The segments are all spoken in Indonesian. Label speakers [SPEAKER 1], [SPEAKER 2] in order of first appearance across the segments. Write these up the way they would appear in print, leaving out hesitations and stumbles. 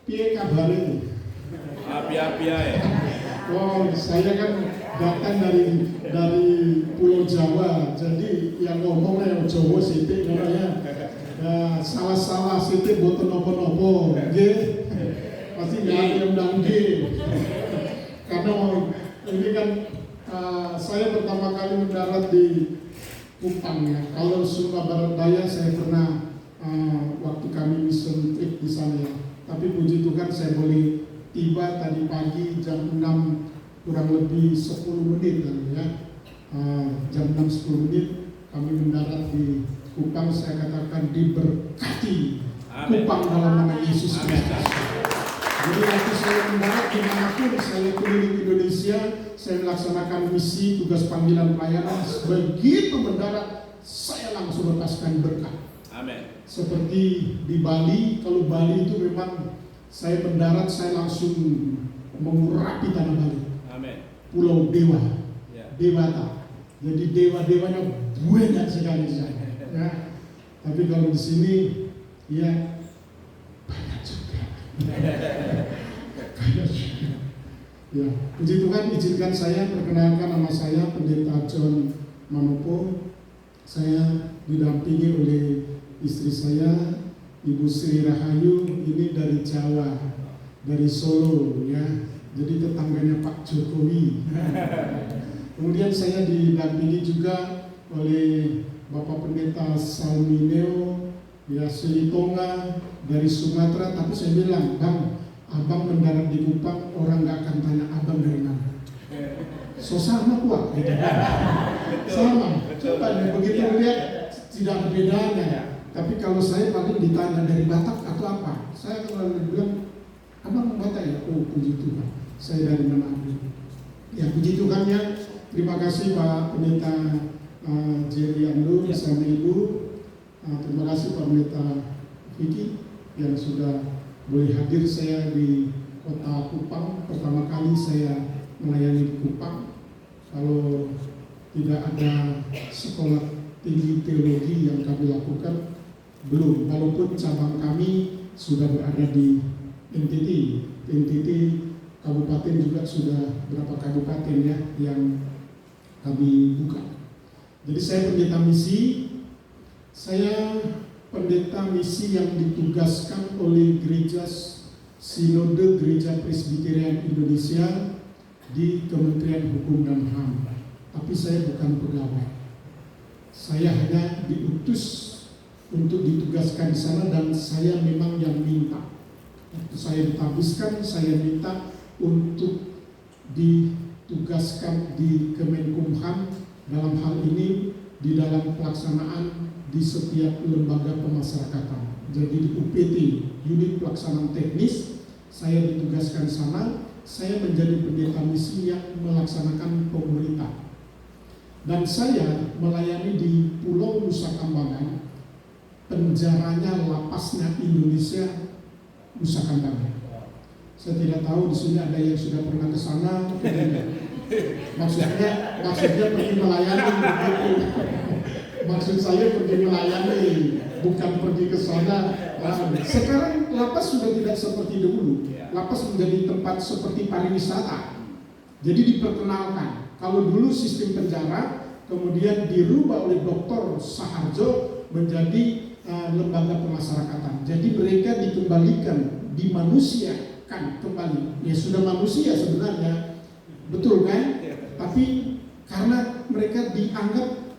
[SPEAKER 1] Piye kabare?
[SPEAKER 2] Api-api ae.
[SPEAKER 1] Oh, saya kan datang dari Pulau Jawa, jadi yang ngomongnya Jawa sithik ngono ya. Nah, salah-salah sithik boten napa-napa, nggih. Pasti nggak undang nggih. Karena ini kan saya pertama kali mendarat di Kupang ya. Kalau Sumba Barat Daya saya pernah waktu kami mission trip di sana ya. Tapi puji Tuhan saya boleh tiba tadi pagi jam 6 kurang lebih 10 menit kan ya. Jam 6 10 menit kami mendarat di Kupang. Saya katakan diberkati Kupang dalam nama Yesus Kristus. Jadi waktu saya mendarat dimanapun saya keliling Indonesia, saya melaksanakan misi tugas panggilan pelayanan. Begitu mendarat, saya langsung lepaskan berkat.
[SPEAKER 2] Amin.
[SPEAKER 1] Seperti di Bali, kalau Bali itu memang saya mendarat, saya langsung mengurapi tanah Bali.
[SPEAKER 2] Amin.
[SPEAKER 1] Pulau Dewa,
[SPEAKER 2] Ya.
[SPEAKER 1] Dewata. Jadi dewa-dewanya banyak sekali saya. Ya. Tapi kalau di sini, ya banyak juga. Ya, puji Tuhan, izinkan saya perkenalkan nama saya Pendeta John Manopo. Saya didampingi oleh istri saya, Ibu Sri Rahayu, ini dari Jawa, dari Solo ya. Jadi tetangganya Pak Jokowi. Kemudian saya didampingi juga oleh Bapak Pendeta Salmineo ya, Selitonga dari Sumatera. Tapi saya bilang, Bang, abang mendarat di Kupang, orang nggak akan tanya abang dari mana. So sama kuat, gitu. Sama. Coba deh, begitu lihat tidak ada bedanya. Tapi kalau saya paling ditanya dari Batak atau apa, saya kalau bilang, abang Batak ya? Oh, puji Tuhan, saya dari Manado. Ya, puji Tuhan ya. Terima kasih Pak Pendeta Jerry Ando bersama Ibu. Terima kasih Pak Pendeta Vicky yang sudah boleh hadir. Saya di kota Kupang, pertama kali saya melayani di Kupang. Kalau tidak ada sekolah tinggi teologi yang kami lakukan, belum. Walaupun cabang kami sudah berada di NTT kabupaten juga sudah berapa kabupaten ya yang kami buka. Jadi saya pendeta misi. Saya pendeta misi yang ditugaskan oleh Gereja Sinode Gereja Presbyterian Indonesia di Kementerian Hukum dan HAM. Tapi saya bukan pegawai. Saya hanya diutus untuk ditugaskan di sana dan saya memang yang minta. Waktu saya ditabiskan, saya minta untuk ditugaskan di Kemenkumham dalam hal ini di dalam pelaksanaan di setiap lembaga pemasyarakatan. Jadi di UPT, unit pelaksanaan teknis, saya ditugaskan di sana. Saya menjadi pendeta misi yang melaksanakan pemerintah. Dan saya melayani di Pulau Nusa Kambangan, penjaranya lapasnya Indonesia Nusa Kambangan. Saya tidak tahu di sini ada yang sudah pernah ke sana. Maksudnya pergi melayani begitu. Maksud saya pergi melayani, bukan pergi ke sana. Sekarang lapas sudah tidak seperti dahulu. Lapas menjadi tempat seperti pariwisata. Jadi diperkenalkan. Kalau dulu sistem penjara, kemudian dirubah oleh Dr. Saharjo menjadi lembaga pemasyarakatan. Jadi mereka dikembalikan, dimanusiakan kembali. Ya sudah manusia sebenarnya, betul kan? Tapi karena mereka dianggap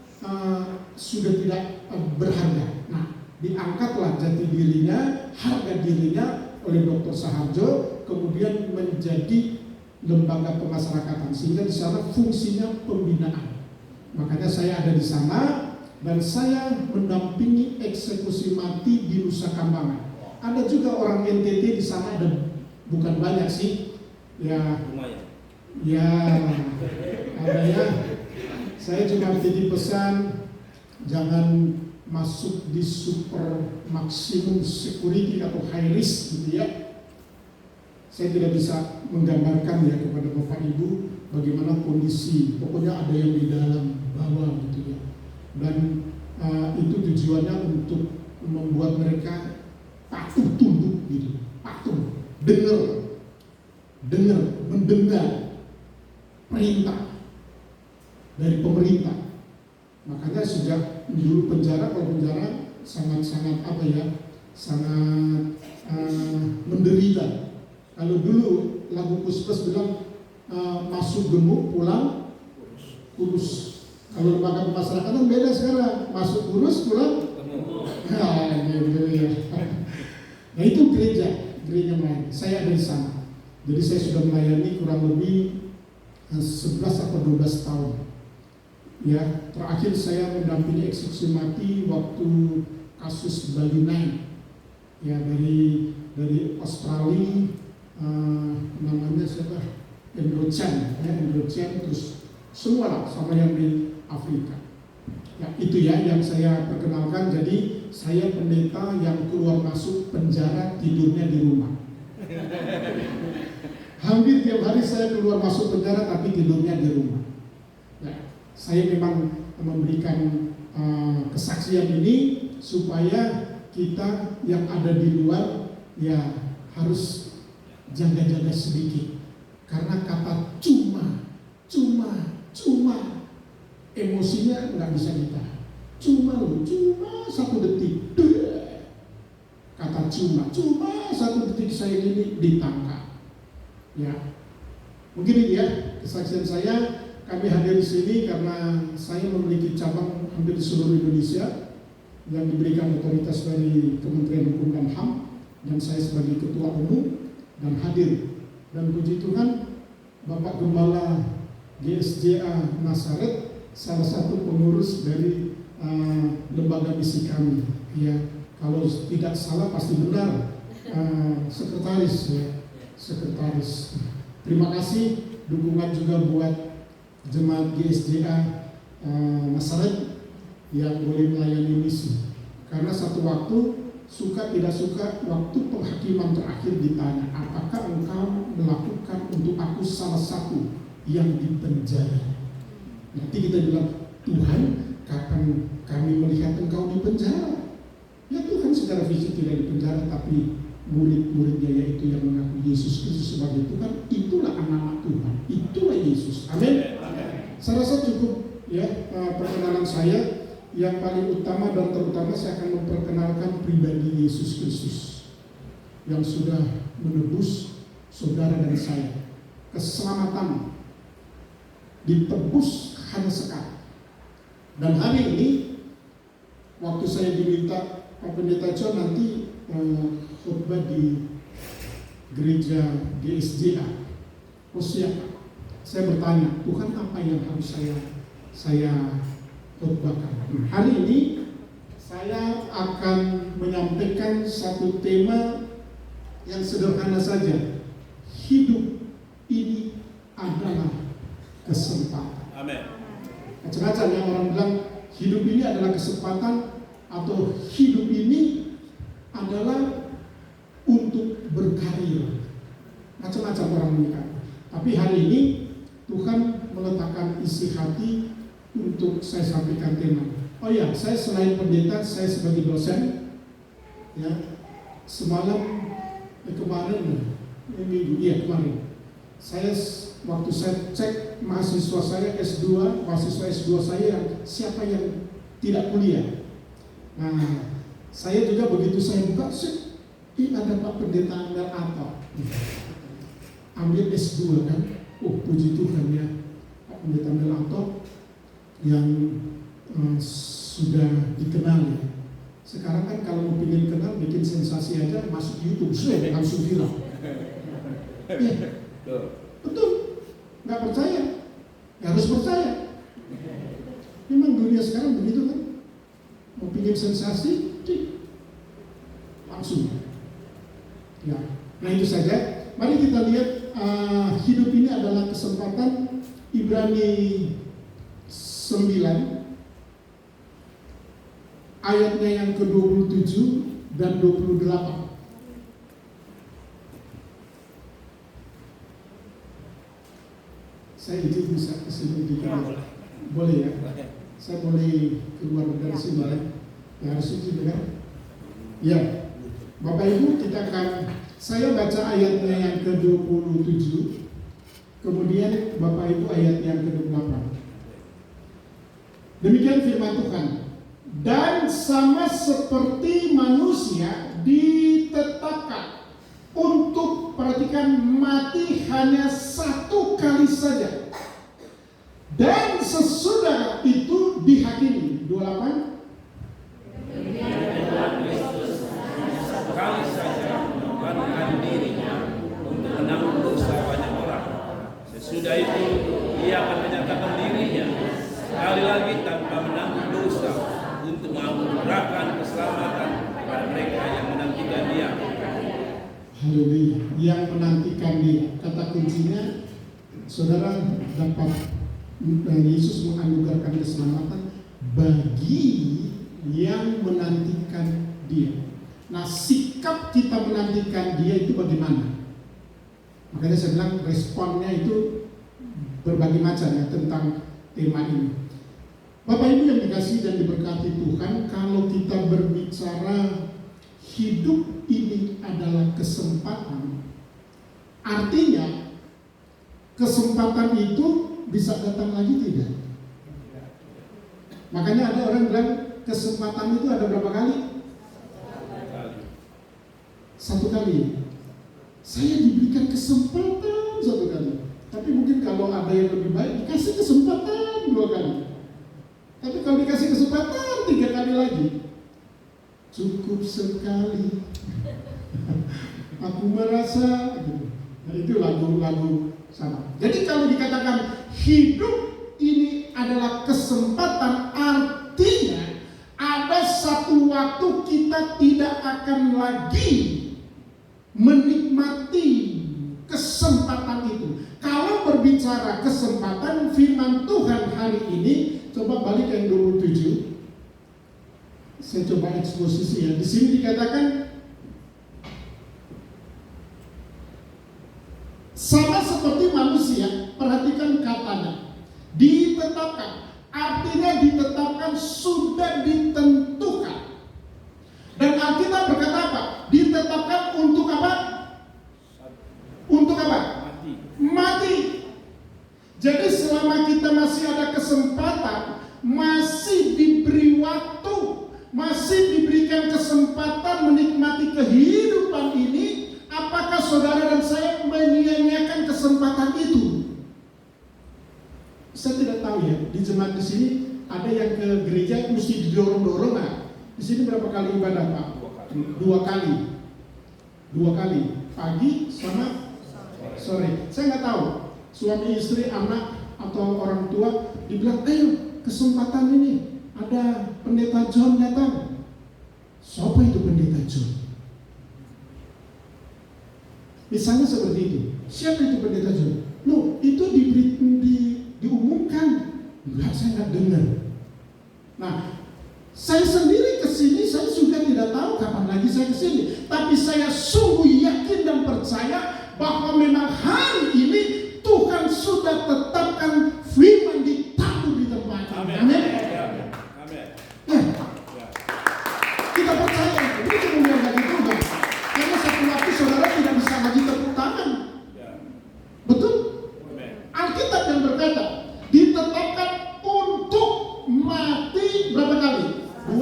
[SPEAKER 1] sudah tidak berharga. Nah, diangkatlah jati dirinya, harga dirinya oleh Dr. Saharjo, kemudian menjadi lembaga pemasyarakatan, sehingga di sana fungsinya pembinaan. Makanya saya ada di sana dan saya mendampingi eksekusi mati di Nusa Kambangan. Ada juga orang NTT di sana, dan bukan banyak sih, ya ada ya. Saya cuma titip pesan, jangan masuk di super maksimum security atau high risk gitu ya. Saya tidak bisa menggambarkan ya kepada Bapak Ibu bagaimana kondisi, pokoknya ada yang di dalam bawah gitu ya. Dan itu tujuannya untuk membuat mereka patuh tunduk gitu. mendengar perintah dari pemerintah. Makanya sejak dulu penjara, kalau penjara sangat menderita. Kalau dulu lagu Puspes bilang masuk gemuk, pulang kurus. Kalau lembaga pemasyarakatan beda sekarang, masuk kurus, pulang gitu ya. Nah itu gereja melayani. Saya ada di sana. Jadi saya sudah melayani kurang lebih 11 atau 12 tahun. Ya, terakhir saya mendampingi eksekusi mati waktu kasus Bali 9. Ya, dari Australia, namanya siapa? Andrew Chan, terus semua lah sama yang di Afrika. Ya, itu ya yang saya perkenalkan. Jadi saya pendeta yang keluar masuk penjara, tidurnya di rumah. Hampir tiap hari saya keluar masuk penjara tapi tidurnya di rumah. Ya, saya memang memberikan kesaksian ini supaya kita yang ada di luar ya harus jaga-jaga sedikit. Karena kata cuma emosinya nggak bisa ditahan. Cuma 1 detik. Kata cuma 1 detik saya ini ditangkap. Ya, mungkin ini ya kesaksian saya. Kami hadir di sini karena saya memiliki cabang hampir di seluruh Indonesia yang diberikan otoritas dari Kementerian Hukum dan HAM, dan saya sebagai ketua umum dan hadir. Dan puji Tuhan, Bapak Gembala GSJA Nasaret salah satu pengurus dari lembaga misi kami. Ya, kalau tidak salah pasti benar, sekretaris ya. Sekretaris. Terima kasih dukungan juga buat jemaat GSJA Nasaret yang boleh melayani misi. Karena satu waktu suka tidak suka, waktu penghakiman terakhir ditanya, apakah engkau melakukan untuk aku salah satu yang dipenjara? Nanti kita bilang, Tuhan, kapan kami melihat engkau di penjara? Ya Tuhan secara fisik tidak di penjara, tapi murid-muridnya yaitu yang mengaku Yesus Kristus sebagai Tuhan, itulah anak-anak Tuhan, itulah Yesus. Amin. Saya rasa cukup ya perkenalan saya. Yang paling utama dan terutama saya akan memperkenalkan pribadi Yesus Kristus yang sudah menebus saudara dan saya. Keselamatan ditebus hanya sekali. Dan hari ini waktu saya diminta Pak Pendeta John nanti khotbah di gereja GSJA, siapa? Saya bertanya, Tuhan apa yang harus saya khotbahkan? Hari ini saya akan menyampaikan satu tema yang sederhana saja. Hidup ini adalah kesempatan.
[SPEAKER 2] Amin.
[SPEAKER 1] Macam-macam yang orang bilang hidup ini adalah kesempatan, atau hidup ini adalah untuk berkarir. Macam-macam orang menyikapi. Tapi hari ini Tuhan meletakkan isi hati untuk saya sampaikan tema. Oh ya, saya selain pendeta, saya sebagai dosen. Ya, kemarin, saya waktu saya cek mahasiswa saya mahasiswa S2 saya siapa yang tidak kuliah. Nah, saya juga begitu saya buka, ini ada Pak Pendeta Amel Ato, ambil S2 kan. Oh puji Tuhan ya, Pak Pendeta Amel Ato yang sudah dikenal ya. Sekarang kan kalau mau ingin kenal, bikin sensasi aja, masuk YouTube, langsung viral. Ya, betul. Nggak percaya, harus percaya. Memang dunia sekarang begitu kan. Mau ingin sensasi, langsung. Ya, nah itu saja. Mari kita lihat hidup ini adalah kesempatan. Ibrani 9 ayatnya yang ke-27 dan 28. Saya izin bisa kesini dikit. Boleh ya? Saya boleh keluar dari sini ya? Ya harus izin ya? Ya, Bapak Ibu, kita akan Saya baca ayatnya yang ke-27, kemudian Bapak Ibu ayat yang ke-28. Demikian firman Tuhan. Dan sama seperti manusia ditetapkan untuk, perhatikan, mati hanya satu kali saja. Dan sesudah itu dihakimi. 28.
[SPEAKER 2] Sekali saja mengorbankan dirinya untuk menanggung dosa banyak orang. Sesudah itu ia akan menyatakan dirinya sekali lagi tanpa menanggung dosa untuk menganugerahkan keselamatan kepada mereka yang menantikan Dia.
[SPEAKER 1] Haleluya, yang menantikan Dia. Kata kuncinya, saudara dapat Yesus menganugerahkan keselamatan bagi yang menantikan Dia. Nah, sikap kita menantikan Dia itu bagaimana? Makanya saya bilang responnya itu berbagai macam ya tentang tema ini. Bapak Ibu yang dikasihi dan diberkati Tuhan, kalau kita berbicara hidup ini adalah kesempatan, artinya kesempatan itu bisa datang lagi tidak? Makanya ada orang bilang kesempatan itu ada berapa kali? Satu kali. Saya diberikan kesempatan satu kali. Tapi mungkin kalau ada yang lebih baik dikasih kesempatan 2 kali. Tapi kalau dikasih kesempatan 3 kali lagi, cukup sekali. Aku merasa gitu. Nah, itu lagu-lagu sama. Jadi kalau dikatakan hidup ini adalah kesempatan, artinya ada satu waktu kita tidak akan lagi menikmati kesempatan itu. Kalau berbicara kesempatan, firman Tuhan hari ini, coba balik yang 27. Saya coba eksposisi ya. Di sini dikatakan sama seperti manusia, perhatikan katanya. Ditetapkan, artinya ditetapkan, sudah ditentukan. Dan Alkitab berkata apa? Ditetapkan untuk apa? Untuk apa? Mati. Jadi selama kita masih ada kesempatan, masih diberi waktu, masih diberikan kesempatan menikmati kehidupan ini, apakah saudara dan saya menyia-nyiakan kesempatan itu? Saya tidak tahu ya. Di jemaat di sini ada yang ke gereja mesti didorong-dorong nggak? Di sini berapa kali ibadah Pak? 2 kali. 2 kali. Pagi sama sore. Saya nggak tahu. Suami istri, anak atau orang tua dibilang, ayo kesempatan ini ada pendeta John datang. Siapa itu pendeta John? Misalnya seperti itu. Siapa itu pendeta John? Loh, itu diumumkan. Enggak, saya nggak dengar. Nah, saya sendiri kesini, saya juga tidak tahu kapan lagi saya kesini. Tapi saya sungguh yakin dan percaya bahwa memang hari ini Tuhan sudah tetapkan firman ditaruh di tempat ini.
[SPEAKER 2] Amin.
[SPEAKER 1] Amin.
[SPEAKER 2] Amin.
[SPEAKER 1] Ya. Kita percaya ini kemuliaan bagi Tuhan. Karena satu waktu saudara tidak bisa lagi tepuk tangan. Betul? Alkitab yang berkata ditetapkan untuk mati berapa kali? 2,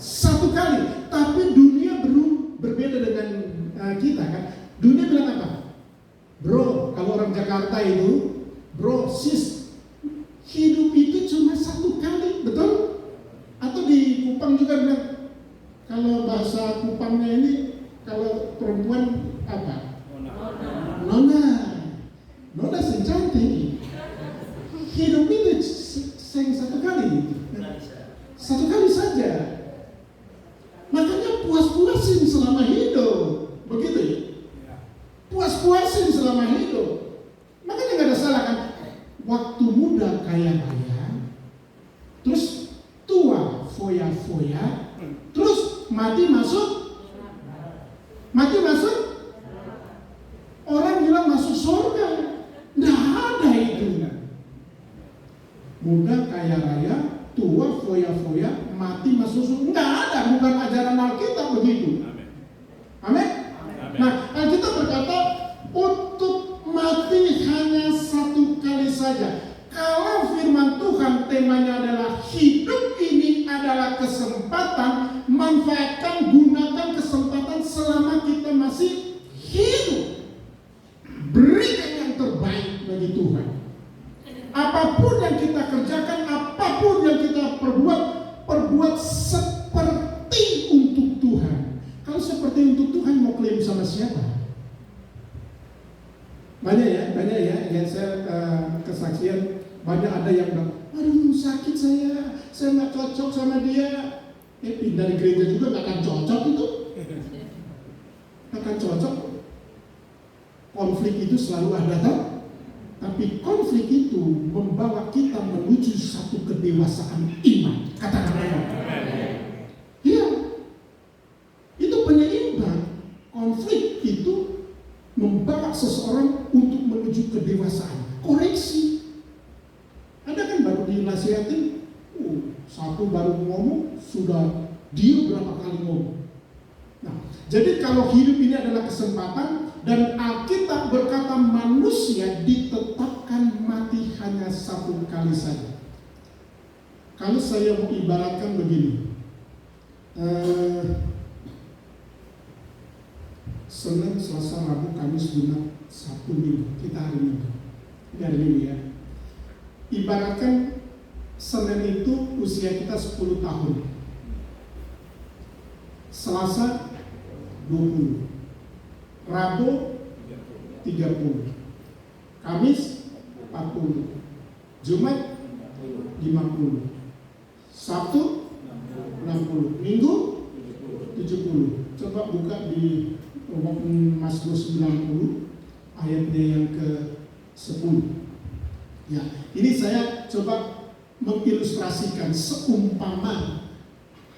[SPEAKER 1] 1 kali. Tapi dunia berbeda dengan kita kan. Dunia bilang apa? Bro, kalau orang Jakarta itu, bro, sis, hidup itu cuma 1 kali, betul? Atau di Kupang juga bilang, kalau bahasa Kupangnya ini, kalau perempuan apa? Nona secantik. Hidup itu sayang 1 kali. 1 kali saja. Makanya puas-puasin selama hidup. Begitu ya? Puas-puasin selama hidup. Makanya gak ada salah kan? Waktu muda kaya-kaya, terus tua foya-foya, terus mati masuk. Orang bilang masuk surga. Nggak ada itu. Muda kaya raya, tua foya-foya, mati masuk surga. Nggak ada, bukan ajaran Alkitab begitu. Amin. Nah, Alkitab berkata untuk mati hanya satu kali saja. Kalau firman Tuhan temanya adalah hidup ini adalah kesempatan, manfaatkan, gunakan kesempatan selama kita masih hidup. Berikan yang terbaik bagi Tuhan. Apapun yang kita kerjakan, apapun yang kita perbuat seperti untuk Tuhan. Kalau seperti untuk Tuhan mau klaim sama siapa? Banyak ya. Yang saya kesaksian banyak ada yang bilang, aduh sakit saya nggak cocok sama dia. Pindah di gereja juga nggak akan cocok itu, nggak akan cocok. Konflik itu selalu ada, tak? Tapi konflik itu membawa kita menuju satu kedewasaan iman. Katakan amin. Iya, itu penyeimbang. Konflik itu membawa seseorang untuk menuju kedewasaan. Koreksi. Ada kan baru dinasihatin, satu baru ngomong sudah dia berapa kali ngomong. Nah, jadi kalau hidup ini adalah kesempatan dan Alkitab berkata manusia ditetapkan mati hanya satu kali saja. Kalau saya mau ibaratkan begini, Senin, Selasa, Rabu, Kamis, Jumat, Sabtu, Minggu, kita hari Minggu. Ini hari Minggu ya. Ibaratkan Senin itu usia kita 10 tahun. Selasa 20, Rabu 30, Kamis 40, Jumat 50, Sabtu 60, Minggu 70. Coba buka di Mazmur 90 ayatnya yang ke-10. Ya, ini saya coba mengilustrasikan seumpama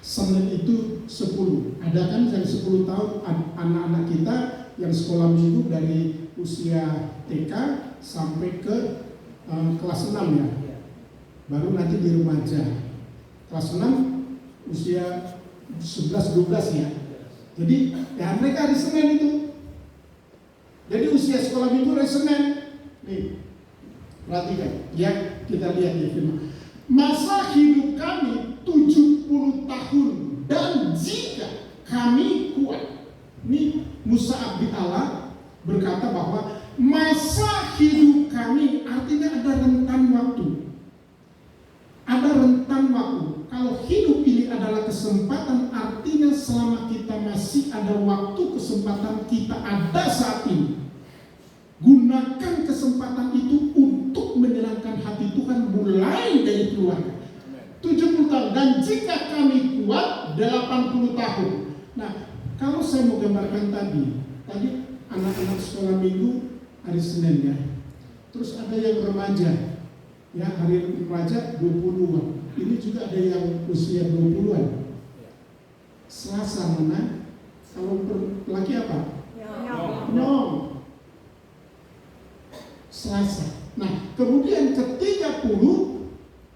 [SPEAKER 1] Senin itu 10. Ada kan yang 10 tahun anak-anak kita yang sekolah minggu dari usia TK sampai ke kelas 6 ya. Baru nanti di remaja. Kelas 6 usia 11-12 ya. Jadi ya mereka hari Senin itu. Jadi usia sekolah minggu hari Senin. Nih, perhatikan ya, kita lihat di firman. Masa hidup kami 70 tahun dan jika kami kuat. Ini Musa abdi Allah berkata bahwa masa hidup kami artinya ada rentan waktu. Ada rentan waktu. Kalau hidup ini adalah kesempatan, artinya selama kita masih ada waktu, kesempatan kita ada saat ini. Gunakan kesempatan itu untuk menyenangkan hati Tuhan mulai dari keluarga. 70 tahun dan jika kami kuat 80 tahun. Nah, kalau saya mau gambarkan tadi anak-anak sekolah minggu hari Senin ya. Terus ada yang remaja. Ya, hari remaja 20-an. Ini juga ada yang usia 20-an. Selasa mana? Kalau laki apa? Nyong. Selasa. Nah, kemudian ke-30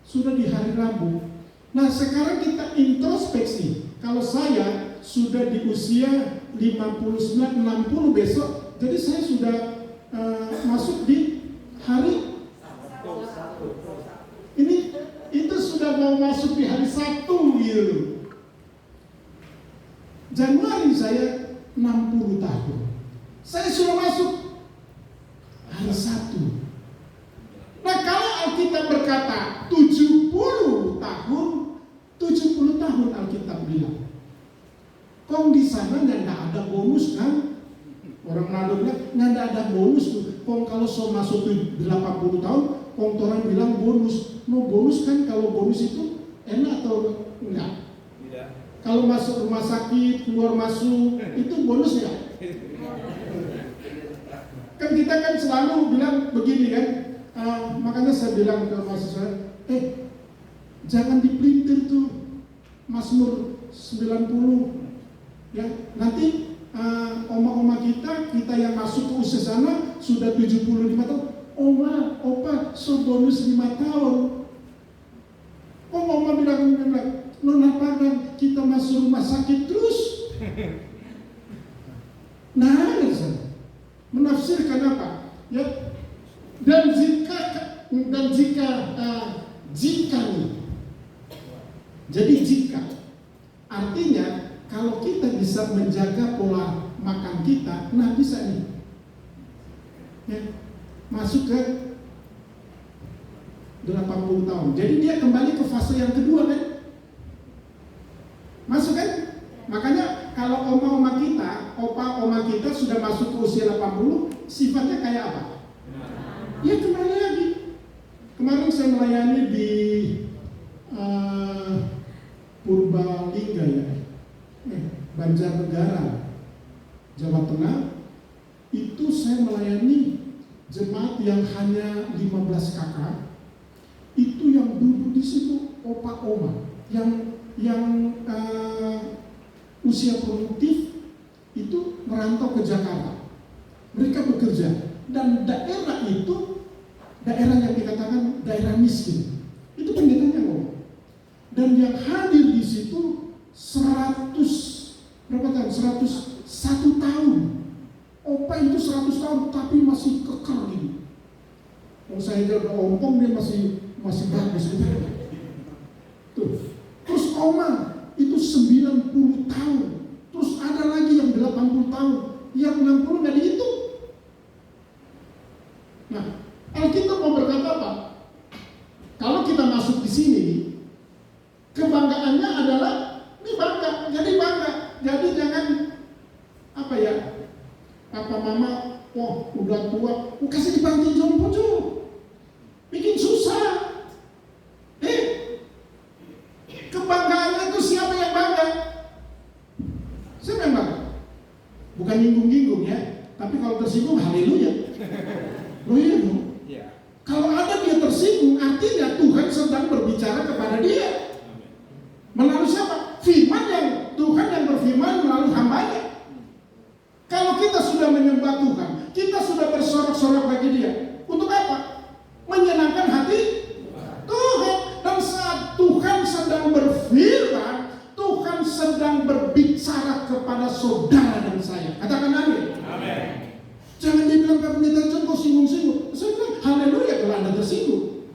[SPEAKER 1] sudah di hari Rabu. Nah, sekarang kita introspeksi. Kalau saya sudah di usia 59-60 besok, jadi saya sudah masuk di hari ini, itu sudah mau masuk di hari Sabtu gitu. Januari saya 60 tahun. Saya sudah masuk hari Sabtu. Nah, kalau Alkitab berkata 70 tahun, 70 tahun Alkitab bilang. Kong di sana nggak ada bonus kan? Orang Manado bilang nggak ada bonus tuh. Kong kalau so masuk 80 tahun, kong orang bilang bonus. No bonus kan, kalau bonus itu enak atau enggak? Tidak. Kalau masuk rumah sakit, keluar masuk, itu bonus ya? Kan kita kan selalu bilang begini kan, makanya saya bilang ke mahasiswa, jangan dipelintir tuh Mazmur 90 ya, nanti oma-oma kita yang masuk ke usia sana sudah 75 tahun, oma, opa, so bonus 5 tahun. Kok oma bilang, nona padang kita masuk rumah sakit terus? Nangis. Menafsirkan apa? Ya. Dan jika nih. Jadi jika artinya kalau kita bisa menjaga pola makan kita, nah bisa nih. Ya, masuk ke 80 tahun. Jadi dia kembali ke fase yang kedua kan? Masuk kan? Makanya kalau opa-oma kita sudah masuk ke usia 80, sifatnya kayak apa? Ya kembali lagi. Kemarin saya melayani di Purbalingga ya, Banjarnegara, Jawa Tengah. Itu saya melayani jemaat yang hanya 15 kakak. Itu yang duduk di situ opa-oma yang usia produktif itu merantau ke Jakarta. Mereka bekerja dan daerah itu daerah yang dikatakan daerah miskin. Itu pendetanya ngomong. Dan yang hadir di situ 101 tahun. Opa itu 100 tahun tapi masih kekal ini. Kalau saya udah ompong dia masih bagus gitu. Tuh. Terus oma itu 90 tahun. Terus ada lagi yang 80 tahun. Yang 60 nggak dihitung. Nah, Alkitab mau berkata apa? Kalau kita masuk di sini, kebanggaannya adalah ini bangga. Jadi jangan apa ya? Papa mama, udah tua, kasih dibanting jompo bikin susah. Kebanggaannya itu siapa yang bangga? Siapa yang bangga? Bukan nyinggung-nyinggung ya, tapi kalau tersinggung haleluya. Loh iya dong. Kalau ada dia tersinggung, artinya Tuhan sedang berbicara kepada dia. Melalui siapa? Tuhan yang berfirman melalui hambanya. Kalau kita sudah menyembah Tuhan, kita sudah bersorak-sorak bagi dia. Untuk apa? Menyenangkan hati Tuhan. Dan saat Tuhan sedang berfirman, Tuhan sedang berbicara kepada saudara dan saya. Katakan amin. Amin. Jangan dibilang Pak Pendeta John kok singgung-singgung. Saya bilang haleluya kalau Anda tersinggung.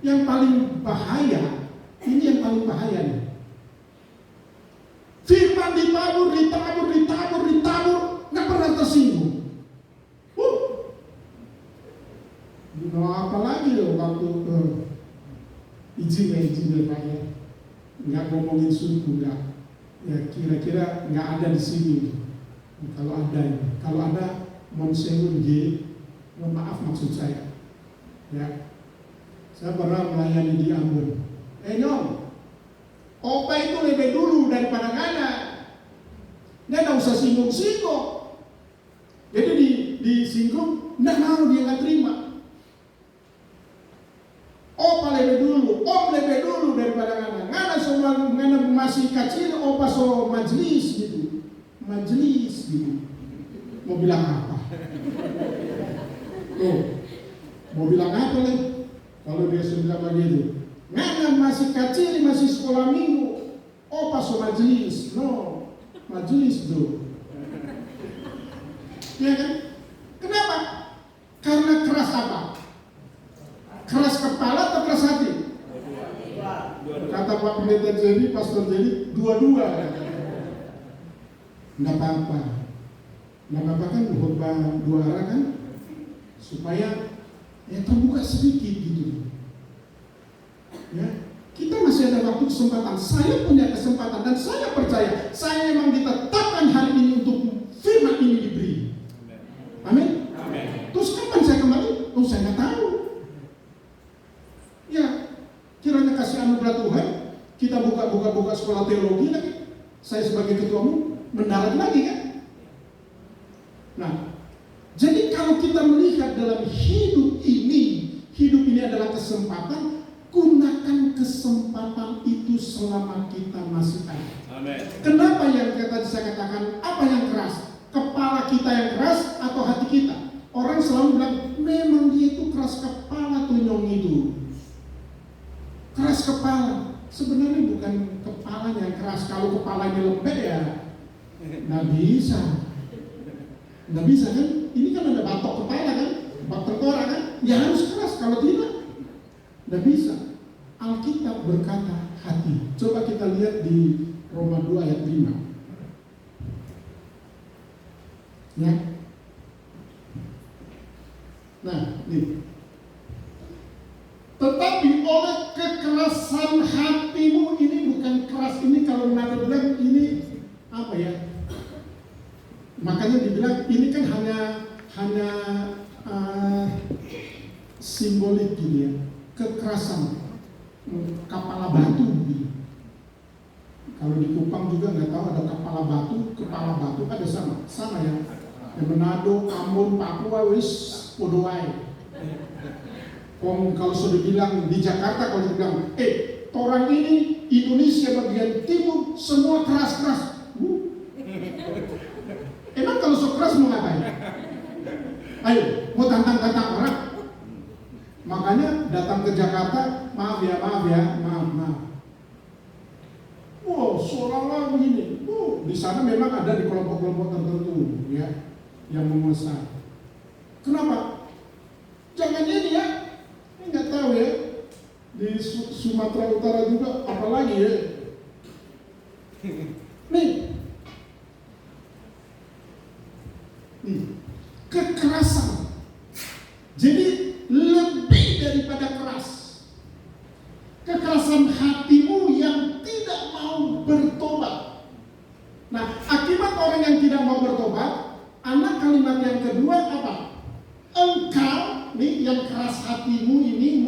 [SPEAKER 1] Yang paling bahaya, ini yang paling bahaya nih. Firman ditabur, nggak pernah tersinggung. Apalagi loh waktu izin Pak ya, nggak ngomongin suku, nggak, ya kira-kira nggak ada di sini. Kalau ada Monseun G, mohon maaf maksud saya. Ya, saya pernah melayani di Ambon. Nyong, opa itu lebih dulu daripada Ngana. Dia nggak usah singgung-singgung. Jadi disinggung, nggak mau, dia nggak terima. Opa lebih dulu, om lebih dulu daripada Ngana. Ngana masih kecil, opa so majelis gitu. Mau bilang apa? Mau bilang apa lagi? Kalau dia sudah begitu. Ngana masih kecil, masih sekolah minggu. Opa so majelis. No, majelis tuh. Ya kan? Kenapa? Karena keras apa? Keras kepala atau keras hati? Kata Pak Pendeta Jadi, Pastor Jadi, dua-dua. Nggak apa-apa kan khotbah 2 arah kan? Supaya terbuka sedikit gitu. Ya, kita masih ada waktu kesempatan. Saya punya kesempatan dan saya percaya saya memang ditetapkan hari ini untuk firman ini diberi. Amin. Terus kapan saya kembali? Saya nggak tahu. Ya, kiranya kasih anugerah Tuhan. Kita buka sekolah teologi lagi. Saya sebagai ketua umum mendarat lagi kan. Nah, jadi kalau kita melihat dalam hidup ini adalah kesempatan. Gunakan kesempatan itu selama kita masih ada. Amen. Kenapa yang tadi saya katakan, apa yang keras? Kepala kita yang keras atau hati kita? Orang selalu bilang, memang dia itu keras kepala tuh nyong itu. Keras kepala. Sebenarnya bukan kepalanya yang keras. Kalau kepalanya lembek ya nggak bisa. Nggak bisa kan? Ini kan ada batok kepala kan, batok tengkorak kan? Ya harus keras, kalau tidak nggak bisa. Alkitab berkata hati. Coba kita lihat di Roma 2 ayat 5. Ya. Nah, nih. Tetapi oleh kekerasan hatimu, ini bukan keras, ini kalau Nada bilang ini apa ya? Makanya dibilang ini kan hanya simbolik gini ya, kekerasan kepala batu gitu. Kalau di Kupang juga nggak tahu ada kepala batu ada sama ya. Yang Manado, Ambon, Papua wis podo wae. Kalau sudah bilang di Jakarta, kalau dibilang, orang ini Indonesia bagian timur semua keras-keras. Emang kalau so keras mau ngapain? Ayo, mau tantang-tantang orang. Makanya datang ke Jakarta, maaf ya. Wow, seolah-olah begini. Di sana memang ada di kelompok-kelompok tertentu, ya, yang menguasai. Kenapa? Jangan ini ya. Nggak tahu ya, di Sumatera Utara juga apalagi ya. Nih, kekerasan. Jadi lebih daripada keras, kekerasan hatimu yang tidak mau bertobat. Nah, akibat orang yang tidak mau bertobat, anak kalimat yang kedua apa? Engkau, nih yang keras hatimu ini,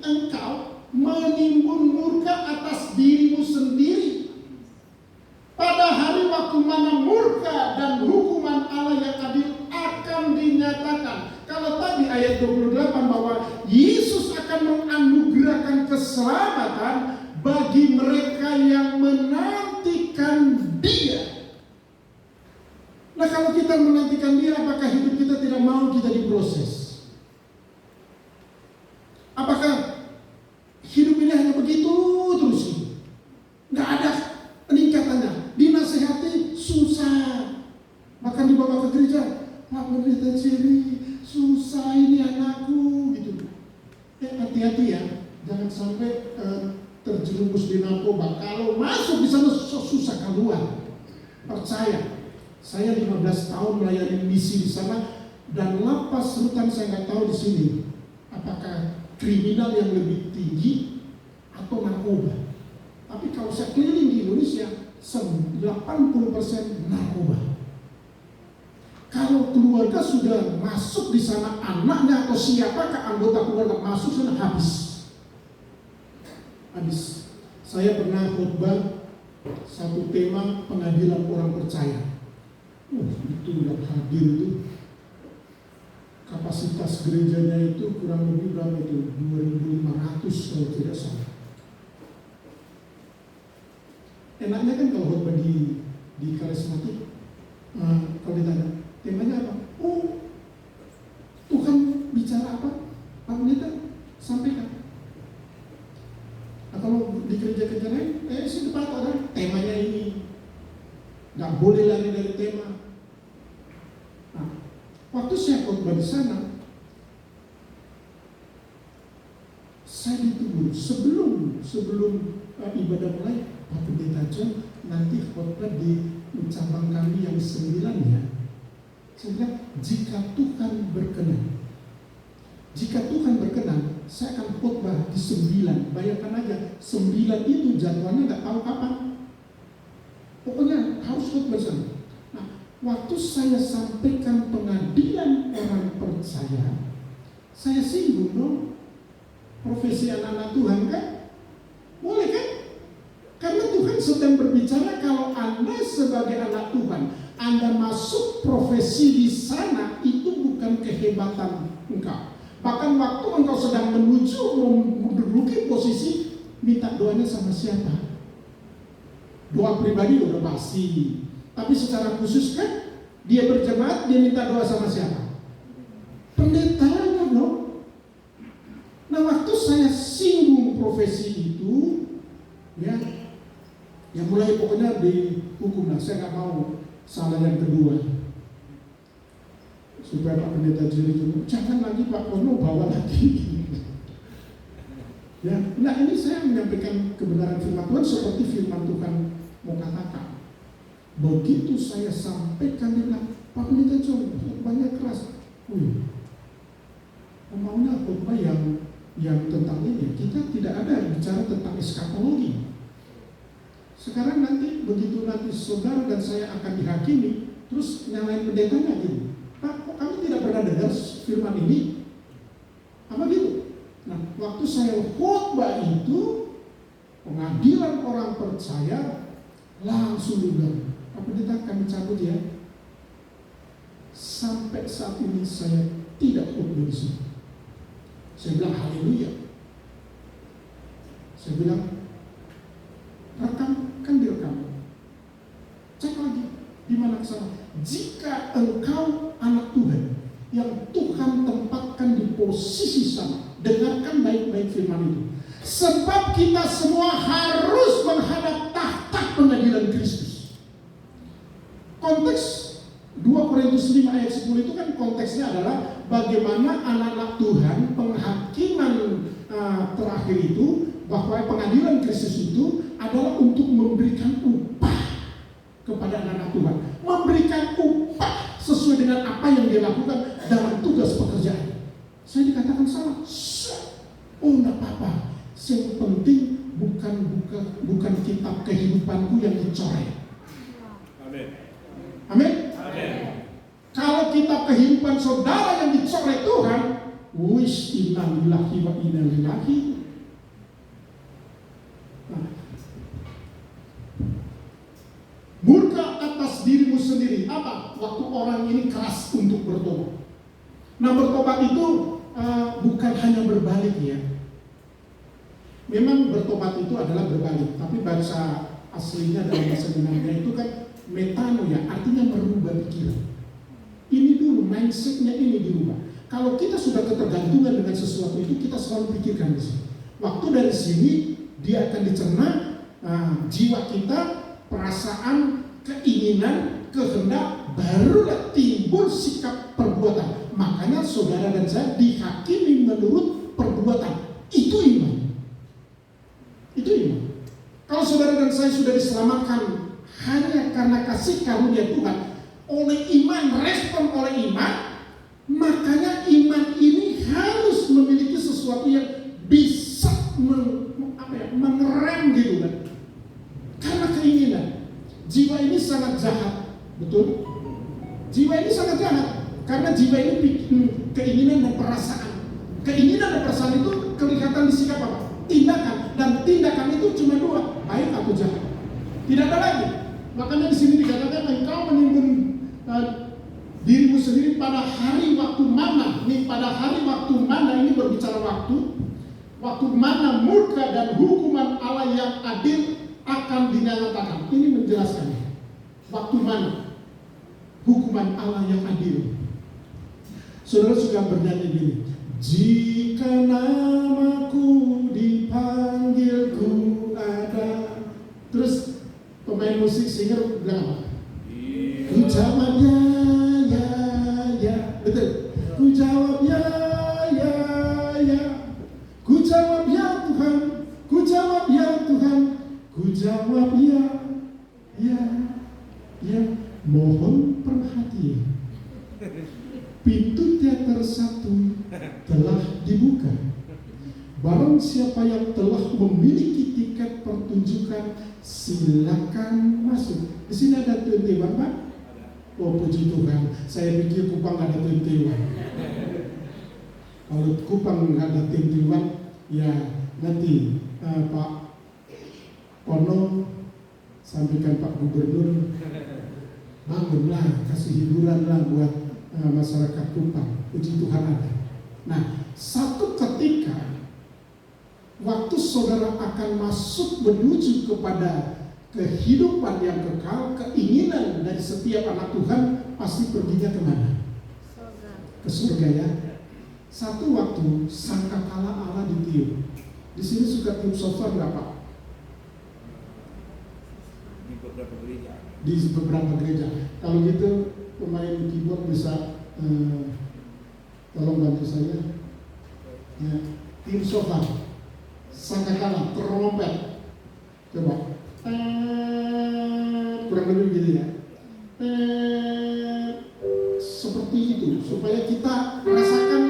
[SPEAKER 1] engkau menimbun murka atas dirimu sendiri. Pada hari waktu mana murka dan hukuman Allah yang adil akan dinyatakan. Kalau tadi ayat 28 bahwa Yesus akan menganugerahkan keselamatan bagi mereka yang menantikan Dia. Nah, kalau kita menantikan Dia, apakah hidup kita tidak mau kita diproses? Apakah hidup ini hanya begitu terus? Nggak ada peningkatannya. Dinasehati susah. Bahkan dibawa ke gereja, Pak Pendeta Ciri, susah ini anakku gitu. Hati-hati ya, jangan sampai terjerumus di narkoba. Kalau masuk di sana susah keluar. Percaya. Saya 15 tahun melayani misi di sana, dan lapas rutan saya nggak tahu di sini apakah kriminal yang lebih tinggi atau narkoba. Tapi kalau saya keliling di Indonesia, 80% narkoba. Kalau keluarga sudah masuk di sana, anaknya atau siapakah anggota keluarga masuk sana, habis. Saya pernah khotbah satu tema pengadilan orang percaya. Itu yang hadir itu kapasitas gerejanya itu kurang lebih berapa itu? 2.500 kalau tidak salah. Enaknya kan kalau khotbah di karismatik, kalau ditanya temanya apa? Tuhan bicara apa? Pak Pendeta sampaikan. Nah, kalau di gereja-gereja lain, sudah orang temanya ini. Nggak boleh lari dari tema. Nah, waktu saya khotbah di sana, saya ditegur sebelum ibadah mulai, Pak Pendeta John nanti khotbah di cabang kami yang 9 ya. Saya bilang, jika Tuhan berkenan, saya akan khotbah di 9. Bayangkan aja, 9 itu jadwalnya nggak tahu kapan. Pokoknya harus khotbah sana. Nah, waktu saya sampaikan pengadilan orang percaya, saya singgung dong profesi anak-anak Tuhan kan? Boleh kan? Karena Tuhan sedang berbicara kalau Anda sebagai anak Tuhan, Anda masuk profesi di sana, itu bukan kehebatan engkau. Bahkan waktu engkau sedang menuju menduduki posisi, minta doanya sama siapa? Doa pribadi udah pasti, tapi secara khusus kan dia berjemaat, dia minta doa sama siapa? Pendetanya dong. Nah, waktu saya singgung profesi itu, ya mulai pokoknya dihukum lah. Saya nggak mau salah yang kedua. supaya Pak Pendeta Jerry juga, jangan lagi Pak Pono bawa lagi. Ya, nah ini saya menyampaikan kebenaran firman Tuhan seperti firman Tuhan mau katakan. Begitu saya sampaikan, dia bilang, Pak Pendeta John, khotbahnya keras. Maunya khotbah yang tentang ini, kita tidak ada bicara tentang eskatologi. Sekarang nanti begitu nanti saudara dan saya akan dihakimi, terus nyalain pendetanya gitu. Pak, kok kami tidak pernah dengar firman ini? Apa gitu? Nah, waktu saya khotbah itu, pengadilan orang percaya langsung bilang, Pak Pendeta kami cabut ya. Sampai saat ini saya tidak khotbah di sini. Saya bilang haleluya. Saya bilang, rekam, kan direkam. Cek lagi, di mana kesana. Jika engkau anak Tuhan, yang Tuhan tempatkan di posisi sana, dengarkan baik-baik firman itu. Sebab kita semua harus menghadap tahta pengadilan Kristus. Konteks 2 Korintus 5 ayat 10 itu kan konteksnya adalah bagaimana anak-anak Tuhan, penghakiman terakhir itu, bahwa pengadilan Kristus itu adalah untuk memberikan upah kepada anak-anak Tuhan, memberikan upah sesuai dengan apa yang dia lakukan dalam tugas pekerjaan. Saya dikatakan salah. Oh, enggak apa-apa. Yang penting bukan kitab kehidupanku yang dicoret.
[SPEAKER 2] Amin.
[SPEAKER 1] Amin.
[SPEAKER 2] Amin.
[SPEAKER 1] Kalau kitab kehidupan saudara yang dicoret Tuhan, wis inna lillahi wa inna ilaihi. Murka atas dirimu sendiri. Apa? Waktu orang ini keras untuk bertobat. Nah, bertobat itu bukan hanya berbalik ya. Memang bertobat itu adalah berbalik, tapi bahasa aslinya dalam bahasa Yunani itu kan metano ya, artinya merubah pikiran. Ini dulu mindsetnya ini dirubah. Kalau kita sudah ketergantungan dengan sesuatu itu, kita selalu pikirkan di sini. Waktu dari sini dia akan dicerna jiwa kita, perasaan, keinginan, kehendak, barulah timbul sikap perbuatan. Makanya saudara dan saya dihakimi menurut perbuatan. Itu iman. Itu iman. Kalau saudara dan saya sudah diselamatkan hanya karena kasih karunia Tuhan, oleh iman, respon oleh iman, makanya iman ini harus memiliki sesuatu yang bisa mengerem gitu kan. Karena keinginan. Jiwa ini sangat jahat, betul? Jiwa ini sangat jahat karena jiwa ini keinginan dan perasaan. Keinginan dan perasaan itu kelihatan di sikap apa? Tindakan, dan tindakan itu cuma dua, baik atau jahat. Tidak ada lagi. Makanya di sini dikatakan engkau menimbun dirimu sendiri pada hari waktu mana. Nih, pada hari waktu mana ini berbicara waktu mana murka dan hukuman Allah yang adil akan dinyatakan. Ini menjelaskan waktu mana hukuman Allah yang adil. Saudara suka bernyanyi gini, jika namaku dipanggil ku ada. Terus pemain musik singer bilang apa? Ku jawab ya, betul. Ku jawab ya. Ku jawab ya Tuhan, ku jawab ya Tuhan, ku jawab ya. Mohon perhatian. Pintu teater 1 telah dibuka. Barang siapa yang telah memiliki tiket pertunjukan, silakan masuk. Di sini ada 21, Pak? Oh, puji Tuhan. Saya pikir Kupang ada 21. Kalau Kupang nggak ada 21, ya nanti Pak Pono sampaikan Pak Gubernur, bangunlah, kasih hiburanlah buat masyarakat Kupang. Puji Tuhan ada. Nah, satu ketika waktu saudara akan masuk menuju kepada kehidupan yang kekal, keinginan dari setiap anak Tuhan pasti perginya kemana? Ke surga ya. Satu waktu sangkakala Allah ditiup. Di sini suka tiup shofar berapa?
[SPEAKER 2] Di beberapa gereja.
[SPEAKER 1] Di beberapa gereja. Kalau gitu pemain keyboard bisa tolong bantu saya. Ya, tim sofa, sangkakala, trompet, coba. Kurang lebih gitu ya. Seperti itu, supaya kita rasakan.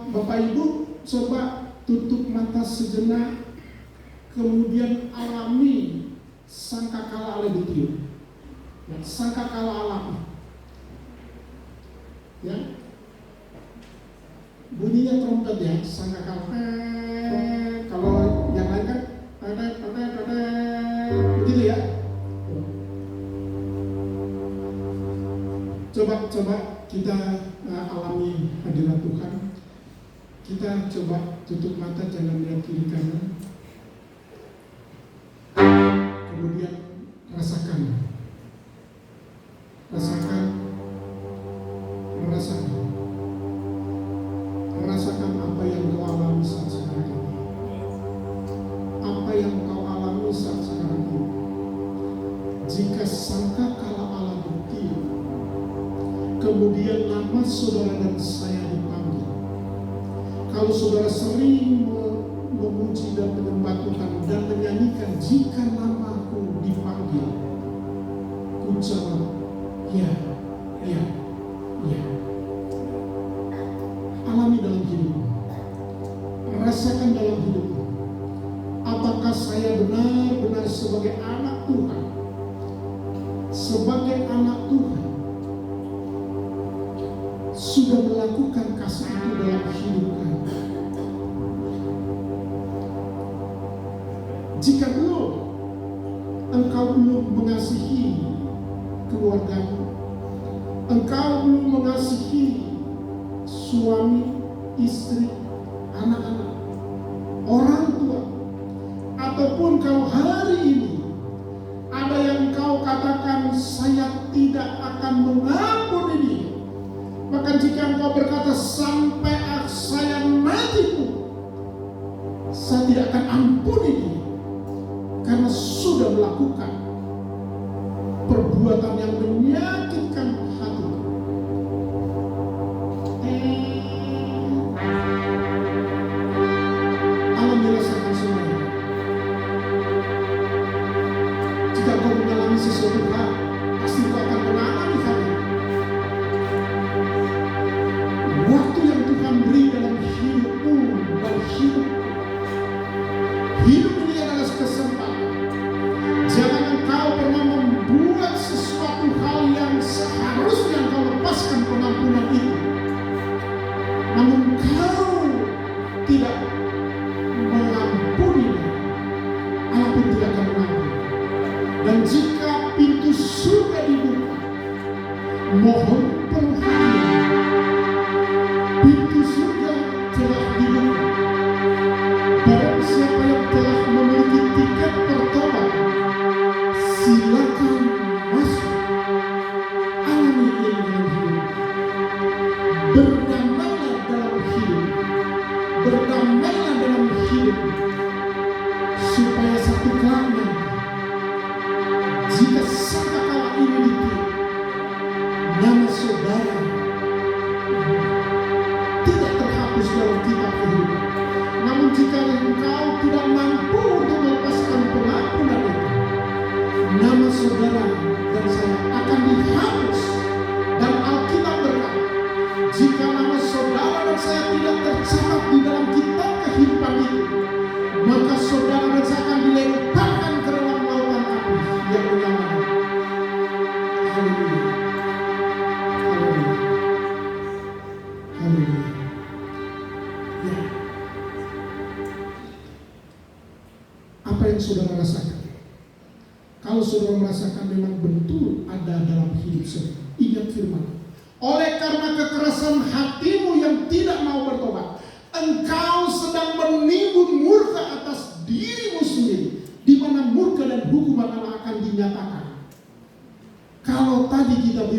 [SPEAKER 1] Bapak Ibu, coba tutup mata sejenak, kemudian alami sangkakala Alebitio, ya, sangkakala alami. Ya, bunyinya trompet ya, sangkakala. Kalau yang lain kan begitu ya. Coba kita alami hadirat Tuhan. Kita coba tutup mata, jangan lihat kiri kanan. Kemudian rasakan, merasakan apa yang kau alami saat sekarang ini. Apa yang kau alami saat sekarang ini. Jika sangkakala Alebitio, kemudian nama saudara dan saya dipanggil. Kalau saudara sering memuji dan menyembah Tuhan dan menyanyikan, jika namaku dipanggil, ku jawab, ya. Alami dalam hidupmu, rasakan dalam hidupmu. Apakah saya benar-benar sebagai anak Tuhan? Sebagai anak Tuhan, sudah melakukan kasih itu dalam hidup kami. Jika engkau belum mengasihi keluargamu, engkau belum mengasihi suami, istri, anak-anak, orang tua, ataupun kalau hari ini ada yang kau katakan, saya tidak akan mengampuni dia, maka jika engkau berkata, sampai saya mati pun saya tidak akan ampuni dia, karena sudah melakukan perbuatan yang menyakitkan hati. Alam dirasakan semuanya. Jika kau mengalami sesuatu hal, pasti kau akan mengalami hal ini. Waktu yang Tuhan beri dalam hidupmu dan hidupku, hidup ini adalah kesempatan. Jangan engkau pernah membuat sesuatu hal yang seharusnya engkau lepaskan pengampunan itu, namun kau tidak mengampuni, Allah pun tidak akan mengampuni. Dan jika pintu surga dibuka, mohon perhatian, pintu surga telah dibuka. Barang siapa yang telah memiliki tiket bertobat, silakan masuk. Alami ini dalam hidup. Berdamailah dalam hidup. Berdamailah dalam hidup. Supaya satu kali, jika sangkakala ini ditiup, nama saudara tidak terhapus dalam kitab kehidupan. Namun jika engkau tidak mampu untuk melepaskan pengampunan itu, nama saudara dan saya akan dihapus. Dan Alkitab berkata, jika nama saudara dan saya tidak tercatat di dalam kitab kehidupan itu, maka saudara dan saya akan dilemparkan ke dalam lautan api yang menyala. Haleluya. Haleluya. Haleluya. Ya. Apa yang saudara rasakan? Kalau saudara merasakan memang betul ada dalam hidup saudara, ingat firman. Oleh karena kekerasan hatimu yang tidak mau bertobat, engkau sedang menimbun murka atas dirimu sendiri, di mana murka dan hukuman Allah akan dinyatakan. Kalau tadi kita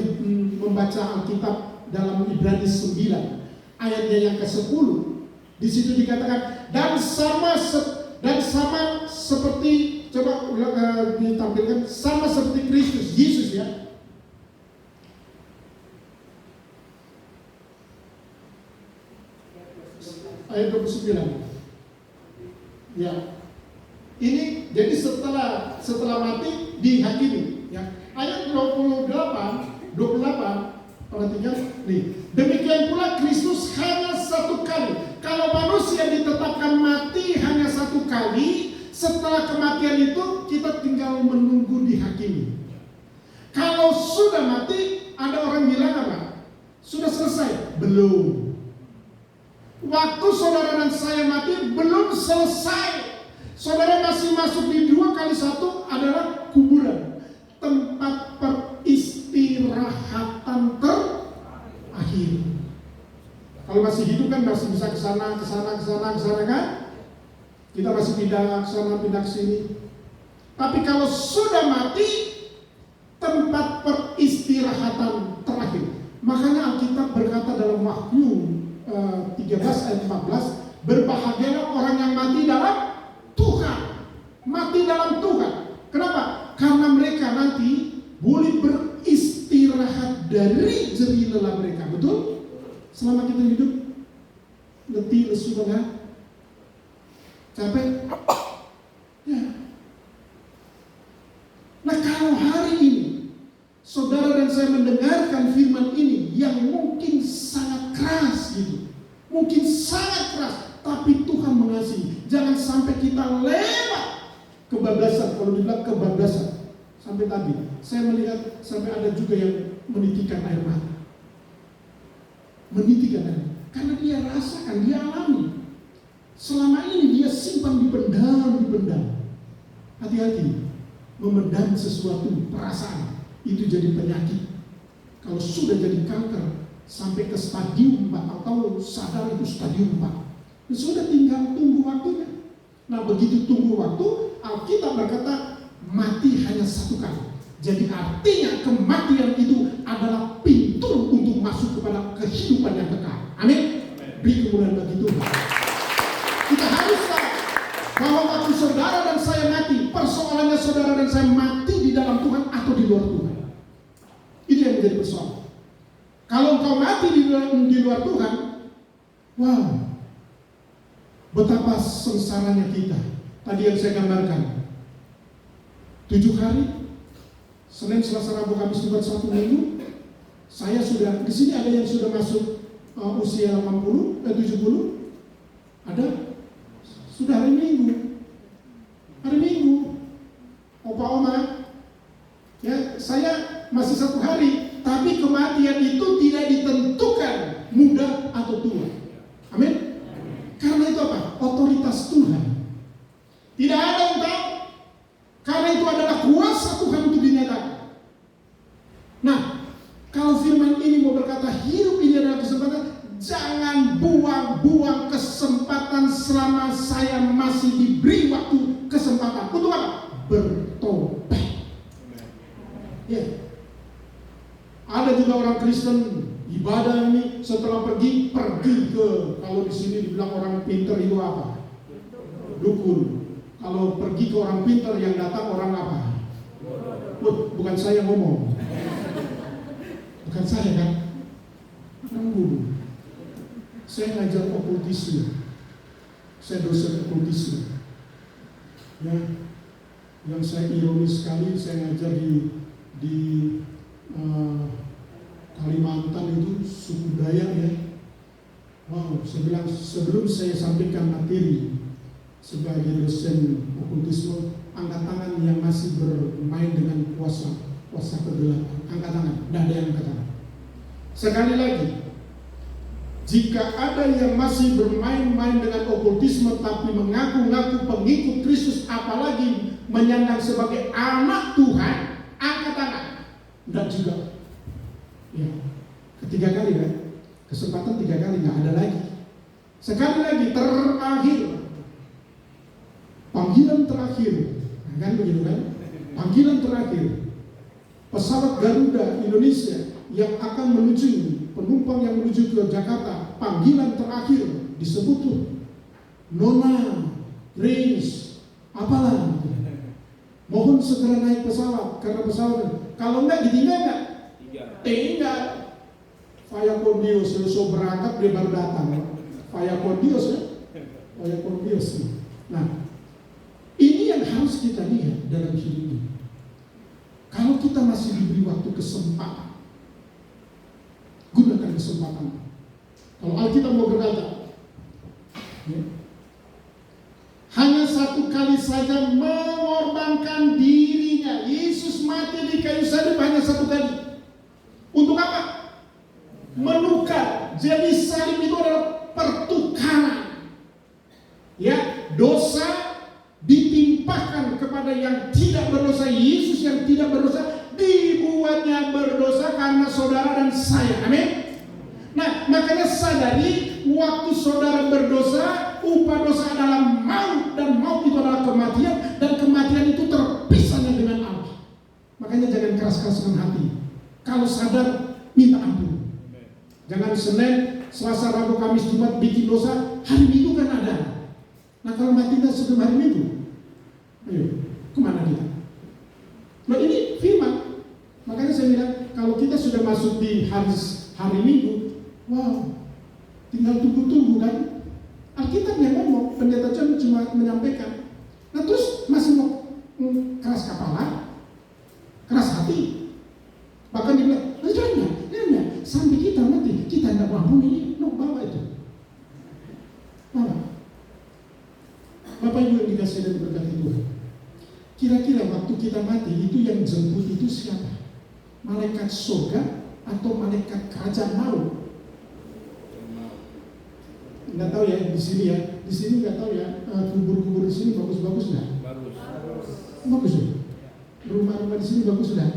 [SPEAKER 1] membaca Alkitab dalam Ibrani 9 ayatnya yang ke-10, di situ dikatakan dan sama seperti, coba ditampilkan, sama seperti Kristus Yesus ya. ayat 29. Ya. Ini jadi setelah mati dihakimi, ya. Ayat 28, perhatikan nih. Demikian pula Kristus hanya satu kali. Kalau manusia ditetapkan mati hanya satu kali, setelah kematian itu kita tinggal menunggu dihakimi. Kalau sudah mati, ada orang bilang apa? Sudah selesai? Belum. Waktu saudara dan saya mati belum selesai. Saudara masih masuk di 2x1 adalah kuburan, tempat peristirahatan terakhir. Kalau masih hidup kan masih bisa kesana kan? Kita masih pindah ke sana, pindah ke sini. Tapi kalau sudah mati, tempat peristirahatan terakhir. Makanya Alkitab berkata dalam Wahyu 13 ayat 14, berbahagialah orang yang mati dalam Tuhan. Mati dalam Tuhan. Kenapa? Karena mereka nanti boleh beristirahat dari jerih lelah mereka. Betul? Selama kita hidup, letih, lesu, kan? Capek? Ya. Nah, kalau hari ini saudara dan saya mendengarkan firman ini yang mungkin sangat keras gitu, mungkin sangat keras, tapi Tuhan mengasihi. Jangan sampai kita lewat kebablasan. Kalau dibilang kebablasan, sampai tadi saya melihat sampai ada juga yang menitikan air mata, menitikan air mata, karena dia rasakan, dia alami. Selama ini dia simpan dipendam. Hati-hati memendam sesuatu perasaan, itu jadi penyakit. Kalau sudah jadi kanker sampai ke stadium 4 atau sadar itu stadium 4, sudah tinggal tunggu waktunya. Nah, begitu tunggu waktu, Alkitab berkata mati hanya satu kali. Jadi artinya kematian itu adalah pintu untuk masuk kepada kehidupan yang kekal. Amin. Beri kemuliaan bagi Tuhan. Kita harus tahu bahwa waktu saudara dan saya mati, persoalannya saudara dan saya mati di dalam Tuhan atau di luar Tuhan. Ini yang menjadi persoalan. Kalau engkau mati di luar Tuhan, wow, betapa sengsaranya kita. Tadi yang saya gambarkan, 7 hari, Senin, Selasa, Rabu, Kamis, Jumat, Sabtu, Minggu. Saya sudah, di sini ada yang sudah masuk usia 70, ada sudah hari Minggu, opa oma, ya saya masih 1 hari, tapi kematian itu tidak ditentukan muda atau tua. Amin. Karena itu apa? Otoritas Tuhan. Tidak ada yang tahu. Karena itu adalah kuasa Tuhan untuk dinyatakan. Nah, kalau firman ini mau berkata hidup ini adalah kesempatan, jangan buang-buang kesempatan selama saya masih diberi waktu kesempatan. Untuk apa? Bertobat. Ya. Ada juga orang Kristen ibadah ini setelah pergi ke, kalau di sini dibilang orang pintar itu apa? Dukun. Kalau pergi ke orang pintar, yang datang orang apa? Bukan saya ngomong. Bukan saya kan? Orang guru. Saya ngajar okultisme. Saya dosen okultisme. Ya, yang saya ironis sekali, saya ngajar di Kalimantan itu suku Dayak ya. Wow, saya bilang sebelum saya sampaikan materi sebagai dosen okultisme, angkat tangan yang masih bermain dengan kuasa kegelapan. Angkat tangan, tidak ada yang angkat tangan. Sekali lagi, jika ada yang masih bermain-main dengan okultisme tapi mengaku-ngaku pengikut Kristus, apalagi menyandang sebagai anak Tuhan, angkat tangan. Tidak juga. Ya, ketiga kali kan? Kesempatan 3 kali, nggak ada lagi. Sekali lagi, terakhir. Panggilan terakhir. Nah, kan begitu kan? Panggilan terakhir. Pesawat Garuda Indonesia yang akan menuju, penumpang yang menuju ke Jakarta, panggilan terakhir disebut tuh Nona, Grace, apalah. Mohon segera naik pesawat, karena pesawat kalau enggak ditinggal enggak? Tinggal. Saya pun dia selesai berangkat dia baru datang. Faya Cordios ya. Faya Cordios. Nah, ini yang harus kita lihat dalam hidup ini. Kalau kita masih diberi waktu kesempatan, gunakan kesempatan. Kalau Alkitab mau berkata, ya, hanya satu kali saja mengorbankan dirinya. Yesus mati di kayu salib hanya satu kali. Untuk apa? Menukar. Jadi salib itu adalah pertukaran. Ya, dosa ditimpakan kepada yang tidak berdosa. Yesus yang tidak berdosa dibuatnya berdosa karena saudara dan saya. Amin. Nah, makanya sadari waktu saudara berdosa, upah dosa adalah maut, dan maut itu adalah kematian, dan kematian itu terpisahnya dengan Allah. Makanya jangan keras-keraskan hati. Kalau sadar, minta ampun. Jangan Senin, Selasa, Rabu, Kamis, Jumat bikin dosa, hari Minggu kan ada. Nah, kalau mati kita sebelum hari Minggu, ayo, kemana kita? Nah, ini firman. Makanya saya bilang, kalau kita sudah masuk di hari Minggu, wow, tinggal tunggu-tunggu kan. Alkitab yang ngomong, pendeta John cuma menyampaikan. Nah, terus masih mau keras kepala, keras hati. Bahkan dia bilang, jangan, sampai kita mati, kita tidak bangun ini, bawa itu. Bawa. Bapak Ibu yang dikasih dan diberkati Tuhan. Kira-kira waktu kita mati, itu yang jemput itu siapa? Malaikat surga atau malaikat kerajaan maut? Nggak tahu ya di sini ya. Di sini nggak tahu ya. Kubur-kubur di sini bagus-bagus nggak? Bagus ya. Rumah-rumah di sini bagus nggak?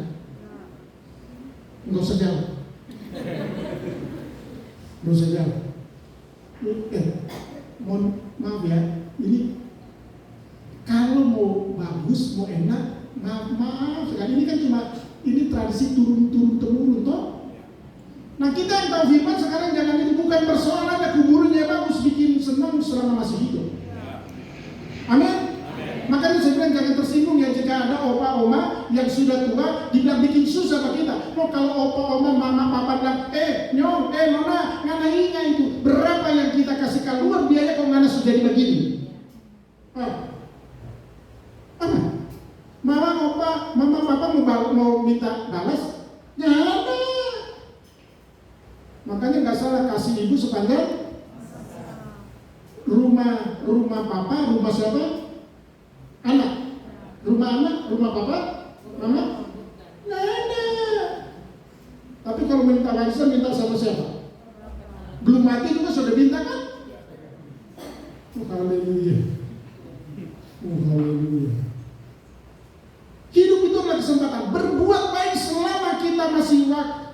[SPEAKER 1] Nggak usah jauh. Nggak usah jauh. Mohon maaf ya. Ini kalau mau bagus, mau enak, maaf sekali. Ini kan cuma tradisi turun-temurun toh. Nah, kita yang tahu firman sekarang jangan itu, bukan persoalan ada kuburnya bagus bikin senang selama masih hidup. Amin. Makanya saya bilang jangan tersinggung ya jika ada opa oma yang sudah tua dibilang bikin susah bagi kita. No, kalau opa oma mama papa bilang, nyong, nona, ngana inga itu berapa yang kita kasih keluar biaya kalau ngana sudah jadi begini. Mama papa mau minta balas, jangan. Makanya nggak salah kasih ibu sepanjang rumah papa, rumah siapa? Anak. Rumah anak, rumah papa, mama? Nggak ada. Tapi kalau minta warisan, minta sama siapa? Belum mati juga sudah minta kan? Haleluya. Haleluya. Hidup itu adalah kesempatan. Berbuat baik selama kita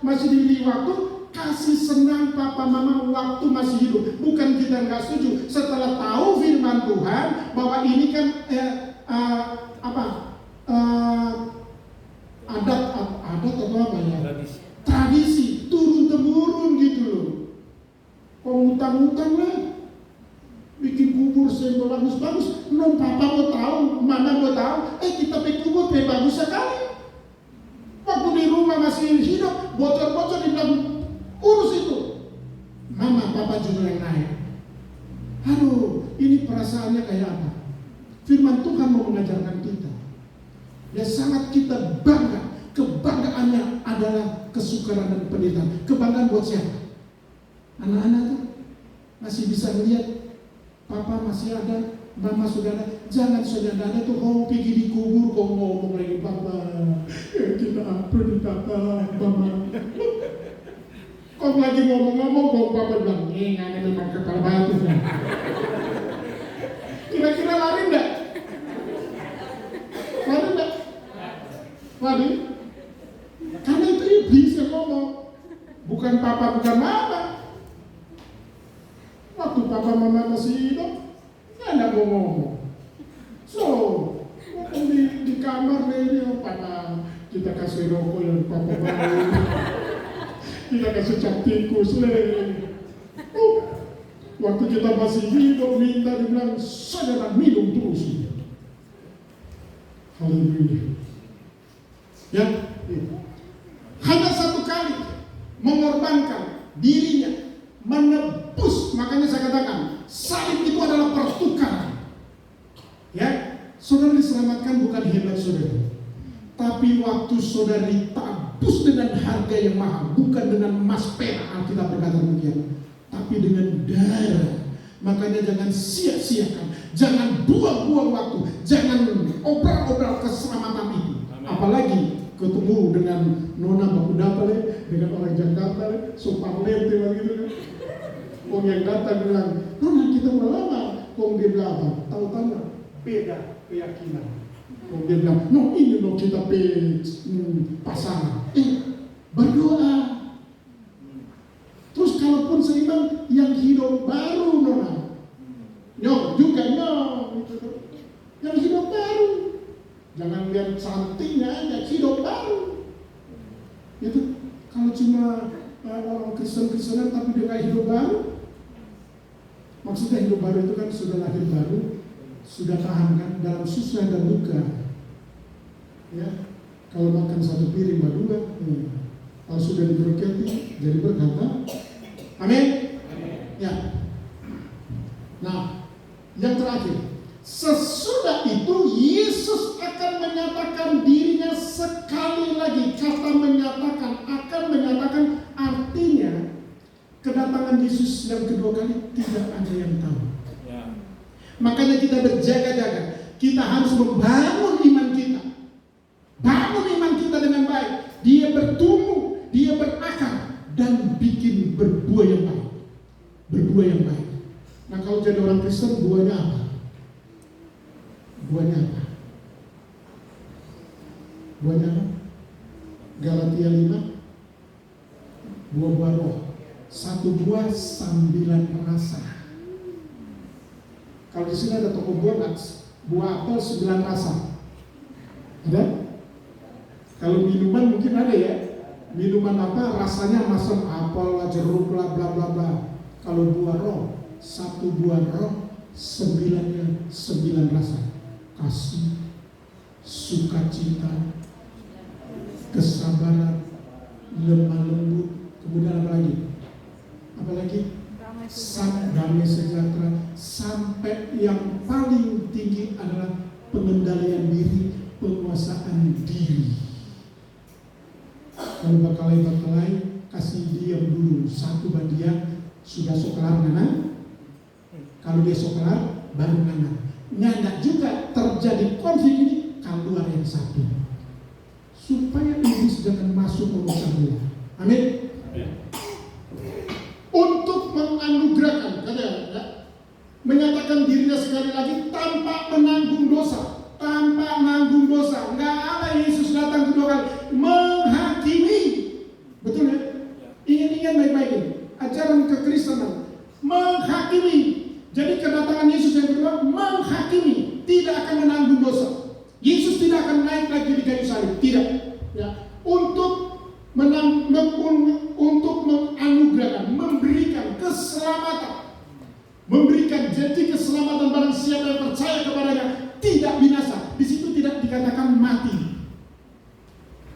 [SPEAKER 1] masih diberi waktu. Kasih senang papa mama waktu masih hidup. Bukan kita nggak setuju. Setelah tahu firman Tuhan bahwa ini kan adat atau apa ya? Tradisi turun temurun gitu loh. Kok utang lah. Bikin kubur sembah bagus-bagus. Papa mau tahu, mama mau tahu. Kita bikin kubur bagus sekali. Waktu di rumah masih hidup, bocor-bocor dibilang urus itu. Mama, papa juga yang naik. Aduh, ini perasaannya kayak apa? Firman Tuhan mau mengajarkan kita. Ya sangat kita bangga. Kebanggaannya adalah kesukaran dan penderitaan. Kebanggaan buat siapa? Anak-anak tuh masih bisa melihat papa masih ada, mama sudah ada. Jangan sudah ada tuh kau pergi di kubur kau ngomong lagi papa. Kita apa di papa, mama. Kau lagi ngomong-ngomong, kau papa bilang, ngane memang kepala batu. Kira-kira lari enggak? Lari enggak? Lari? Karena itu iblis yang ngomong. Bukan papa, bukan mama. Waktu papa mama masih hidup, nggak ada ngomong. So, waktu di kamar nih, papa kita kasih rokok yang papa baru. Kita kasih cap tikus waktu kita masih hidup minta dibilang saudara minum terus. Haleluya. Ya, hanya satu kali mengorbankan dirinya, menebus. Makanya saya katakan saudara. Tapi waktu saudari tabus dengan harga yang mahal, bukan dengan emas perak, Alkitab berkata demikian, tapi dengan darah. Makanya jangan sia-siakan, jangan buang-buang waktu, jangan obral-obral keselamatan itu. Apalagi ketemu dengan nona bakudapale, dengan orang Jakarta, soparlete begitu kan. Orang yang datang bilang, nona kita udah lama. Kong dia bilang apa? Tahu tanya, beda keyakinan. Kong dia bilang, no ini no kita pasangan. Berdoa. Terus kalaupun seimbang yang hidup baru nona. Juga yang hidup baru. Jangan lihat cantiknya aja, hidup baru. Itu kalau cuma orang Kristen-Kristenan tapi dia nggak hidup baru. Maksudnya hidup baru itu kan sudah lahir baru, sudah tahan kan dalam susah dan duka. Ya, kalau makan satu piring berdua, kalau sudah diberkati jadi berkata, amin. Ya. Nah, yang terakhir. Sesudah itu Yesus akan menyatakan dirinya sekali lagi. Kata menyatakan, akan menyatakan, artinya kedatangan Yesus yang kedua kali tidak ada yang tahu. Ya. Makanya kita berjaga-jaga. Kita harus membangun iman kita. Bangun iman kita dengan baik. Dia bertumbuh, dia berakar dan bikin berbuah yang baik. Berbuah yang baik. Nah, kalau jadi orang Kristen, buahnya apa? Buahnya apa? Buahnya apa? Galatia 5. Buah-buah roh. Satu buah 9 rasa. Kalau di sini ada toko buah apel 9 rasa. Ada? Kalau minuman mungkin ada ya. Minuman apa rasanya masam apel, jeruk, bla bla bla bla. Kalau buah roh, satu buah roh 9 rasa. Kasih, sukacita, kesabaran, lemah lembut, kemudian apa lagi? Apalagi? Damai sejahtera. Sampai yang paling tinggi adalah pengendalian diri, penguasaan diri. Kalau bakalai kasih diam dulu, satu bagian sudah sokelar nana. Kalau dia sokelar baru nana. Nggak juga terjadi konflik ini keluar yang satu supaya iblis jangan masuk urusan dia. Amin. Untuk menganugerahkan, menyatakan dirinya sekali lagi tanpa menanggung dosa, nggak ada Yesus datang kedua kali menghakimi. Betul ya? Ingat baik-baik ini ajaran kekristenan menghakimi. Jadi kedatangan Yesus yang kedua menghakimi, tidak akan menanggung dosa. Yesus tidak akan naik lagi di kayu salib, tidak. Ya, untuk menganugerahkan, memberikan keselamatan, memberikan janji keselamatan barang siapa yang percaya kepadanya tidak binasa. Di situ tidak dikatakan mati.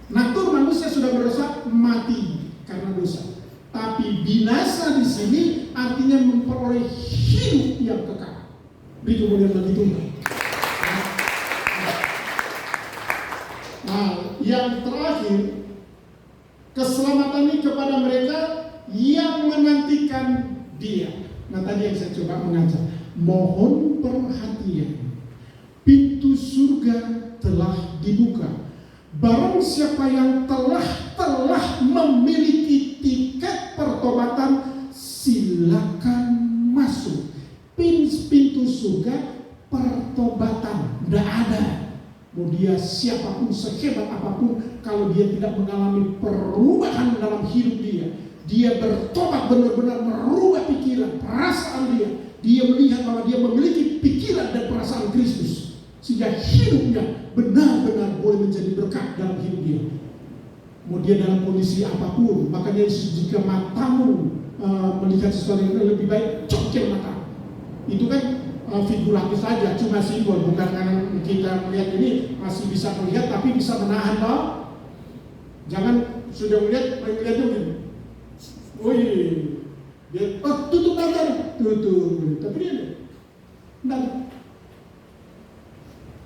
[SPEAKER 1] Natur manusia sudah berdosa, mati karena dosa. Tapi binasa di sini artinya memperoleh hidup yang kekal. Beri kemuliaan bagi Tuhan. Nah, yang terakhir, keselamatan ini kepada mereka yang menantikan Dia. Nah, tadi yang saya coba mengajak, mohon perhatian. Pintu surga telah dibuka. Barang siapa yang telah memiliki tiket pertobatan, silakan masuk. Pintu surga pertobatan tidak ada. Mau dia siapapun, sehebat apapun, kalau dia tidak mengalami perubahan dalam hidup dia bertobat benar-benar merubah pikiran, perasaan dia melihat bahwa dia memiliki pikiran dan perasaan Kristus, sehingga hidupnya benar-benar boleh menjadi berkat dalam hidup dia. Mau dia dalam kondisi apapun, makanya jika matamu melihat sesuatu yang lebih baik, cocok mata. Itu kan figuratif saja, cuma simbol, bukan karena kita melihat ini masih bisa melihat tapi bisa menahan loh. Jangan sudah melihatnya begini. Wih, dia tutup mata, tutup, tapi dia enggak.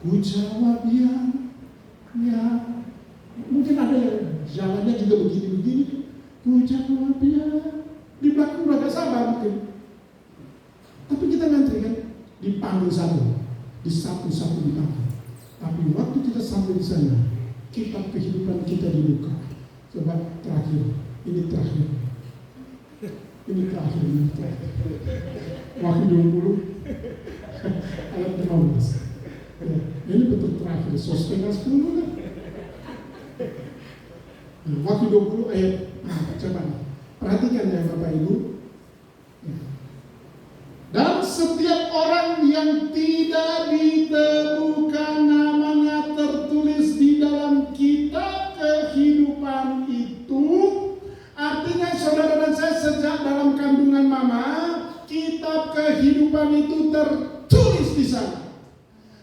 [SPEAKER 1] Ku jawab ya, Ya, mungkin ada yang jalannya juga begini-begini. Hujan luar biasa. Di belakang udah gak sabar mungkin. Tapi kita ngantri kan, dipanggil satu, di satu-satu dipanggil. Tapi waktu kita sampai di sana, kitab kehidupan kita dibuka. Sebab terakhir, ini terakhir. Ini terakhir. Wahyu 20 ayat 15. Ya, ini betul terakhir, setengah 10 kan. Wahyu 20 ayat, coba perhatikan ya Bapak Ibu. Dan setiap orang yang tidak ditemukan namanya tertulis di dalam kitab kehidupan itu, artinya saudara dan saya sejak dalam kandungan mama, kitab kehidupan itu tertulis di sana.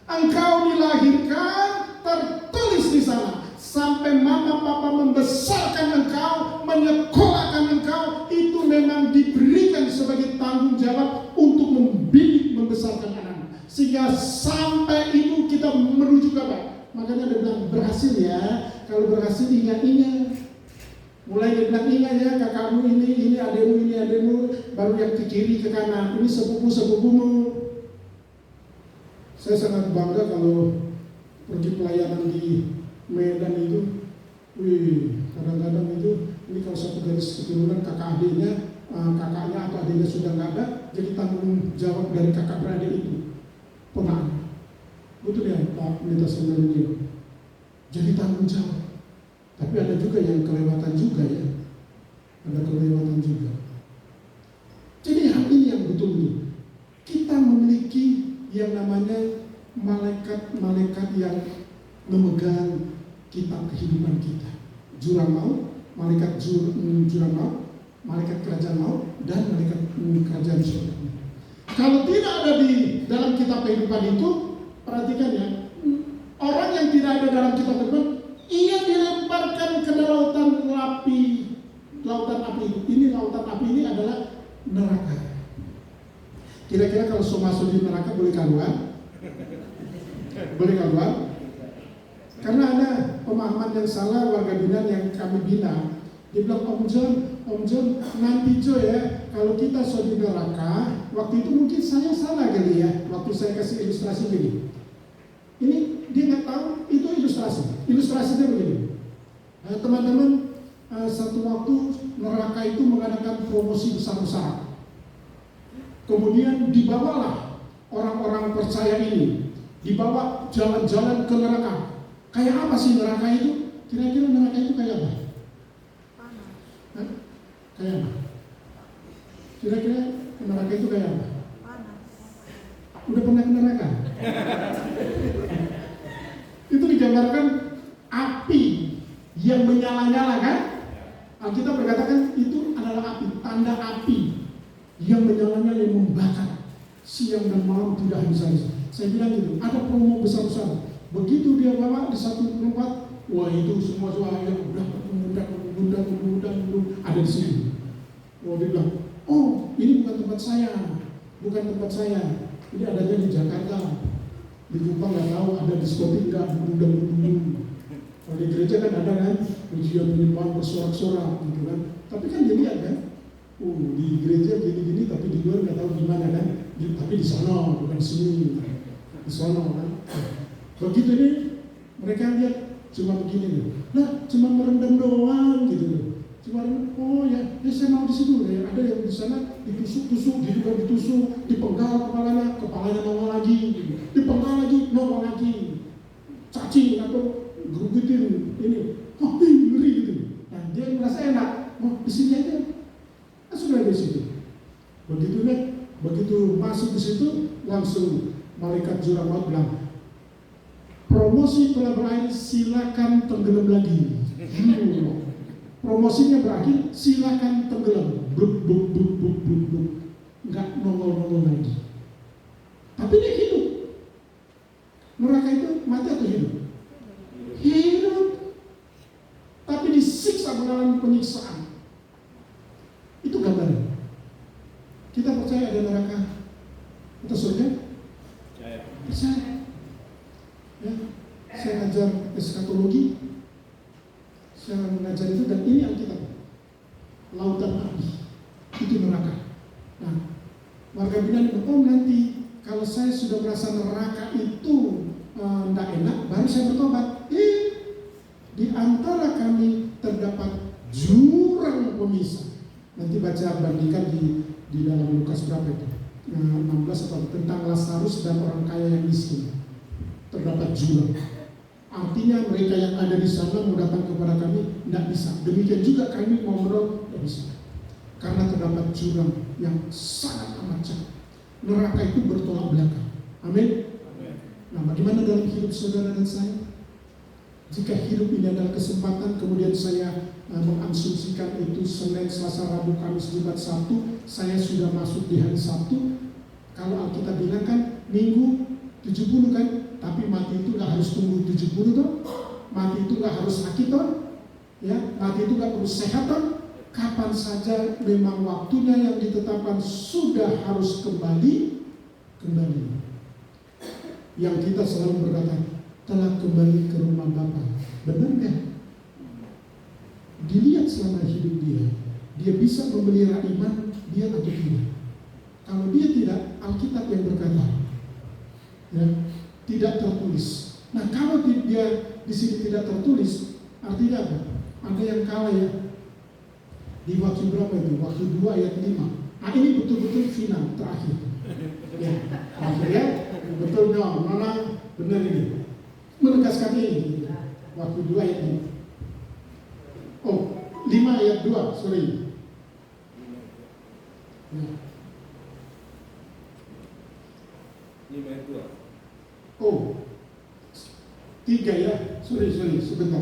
[SPEAKER 1] Engkau dilahirkan, tertulis di sana. Sampai mama papa membesarkan engkau, menyekolahkan engkau, itu memang diberikan sebagai tanggung jawab untuk membidik, membesarkan anak. Sehingga sampai itu kita menuju ke apa? Makanya dia bilang berhasil ya. Kalau berhasil ingat-ingat. Mulai dia bilang ingat ya, kakakmu ini ademu, baru yang ke kiri ke kanan, ini sepupu-sepupumu. Saya sangat bangga kalau pergi pelayanan di Medan itu, kadang-kadang itu, ini kalau satu garis keturunan kakak adiknya, kakaknya atau adiknya sudah nggak ada, jadi tanggung jawab dari kakak beradik itu, pernah, betul ya Pak Pendeta sebenarnya, jadi tanggung jawab. Tapi ada juga yang kelewatan juga ya, ada kelewatan juga. Jadi hal ini yang betul-betul kita memiliki yang namanya malaikat-malaikat yang memegang kitab kehidupan kita. Jurang maut, malaikat jurang maut, malaikat kerajaan maut, dan malaikat kerajaan surga. Kalau tidak ada di dalam kitab kehidupan itu, perhatikan ya, orang yang tidak ada dalam kitab kehidupan, ia dilemparkan ke lautan api. Lautan api ini, lautan api ini adalah neraka. Kira-kira kalau masuk di neraka boleh keluar? Boleh keluar? Karena ada pemahaman yang salah warga binaan yang kami bina. Dia bilang, Om John, nanti Jo ya, kalau kita sudah di neraka, waktu itu mungkin saya salah kali ya, waktu saya kasih ilustrasi gini. Ini dia nggak tahu, itu ilustrasi. Ilustrasinya begini. Teman-teman, satu waktu neraka itu mengadakan promosi besar-besaran. Kemudian dibawalah orang-orang percaya ini, dibawa jalan-jalan ke neraka. Kayak apa sih neraka itu? Kira-kira neraka itu kayak apa? Hah? Kayak apa? Kira-kira neraka itu kayak apa? Udah pernah ke neraka? Itu digambarkan api yang menyala-nyala kan? Alkitab berkatakan itu adalah api, tanda api yang menyala-nyala, yang membakar siang dan malam tidak habis-habis. Saya bilang gitu, ada promo besar-besar. Begitu dia bawa di satu tempat, wah itu semua suara yang udah ada di sini. Wah dia bilang, oh ini bukan tempat saya, Ini adanya di Jakarta, di Kupang nggak tahu ada diskotik nggak, Kalau di gereja kan ada kan, pujian penyembahan bersorak-sorak gitu kan. Tapi kan dilihat kan, di gereja gini-gini, tapi di luar nggak tahu gimana kan. Tapi di sana bukan di sini, di sana kan. Begitu ini mereka lihat cuma begini loh. Nah, cuma merendam doang gitu loh. Cuma oh ya saya mau di situ ya. Ada yang di sana ditusuk-tusuk, ditusuk, dipenggal kepalanya nongol lagi, gitu. Dipenggal lagi, nongol lagi. Cacing atau gerugutin ini. Oh, ngeri gitu. Nah, dia merasa enak. Oh, di sini aja. Nah, sudah di situ. Begitu masuk di situ, langsung malaikat jurang maut bilang, promosi telah berakhir, silakan tenggelam lagi. Promosinya berakhir, silakan tenggelam. Buk. Nggak nongol lagi. Tapi dia hidup. Neraka itu mati atau hidup? Hidup. Tapi disiksa, mengalami penyiksaan. Itu gambarnya. Kita percaya ada neraka atau surga? Percaya. Ya, saya ngajar eskatologi ini Alkitab. Lautan api. Itu neraka. Nah, warga bilang, oh nanti kalau saya sudah merasa neraka itu tidak enak, baru saya bertobat. Di antara kami terdapat jurang pemisah. Nanti baca bandingkan di dalam Lukas berapa itu? 16 atau tentang Lazarus dan orang kaya yang miskin. Terdapat jurang. Artinya mereka yang ada di sana mau datang kepada kami tidak bisa. Demikian juga kami mau menolong tidak bisa. Karena terdapat jurang yang sangat amat jauh. Neraka itu bertolak belakang. Amin. Nah, bagaimana dalam hidup saudara dan saya? Jika hidup ini adalah kesempatan, kemudian saya mengasumsikan itu Senin, Selasa, Rabu, Kamis, Jumat, Sabtu, saya sudah masuk di hari Sabtu. Kalau Alkitab bilang kan Minggu 70 kan, tapi mati itu gak harus tunggu 70 toh, mati itu gak harus sakit toh, ya, mati itu gak harus sehat toh. Kapan saja memang waktunya yang ditetapkan sudah harus kembali. Yang kita selalu berkata, telah kembali ke rumah Bapa. Benar nggak? Dilihat selama hidup dia bisa memelihara iman dia atau tidak. Kalau dia tidak, Alkitab yang berkata, ya, tidak tertulis. Nah, kalau dia di sini tidak tertulis, artinya apa? Ada yang kalah ya. Di waktu berapa itu? Waktu 2 ayat 5. Nah, ini betul-betul final terakhir. Ya, akhirnya betul dong. Mana benar ini? Menegaskan ini. Waktu 2 ayat 5. Oh, 5 ayat 2, sorry. Ya.
[SPEAKER 2] 5 ayat 2.
[SPEAKER 1] Oh, 3 ya. Sorry, sebentar.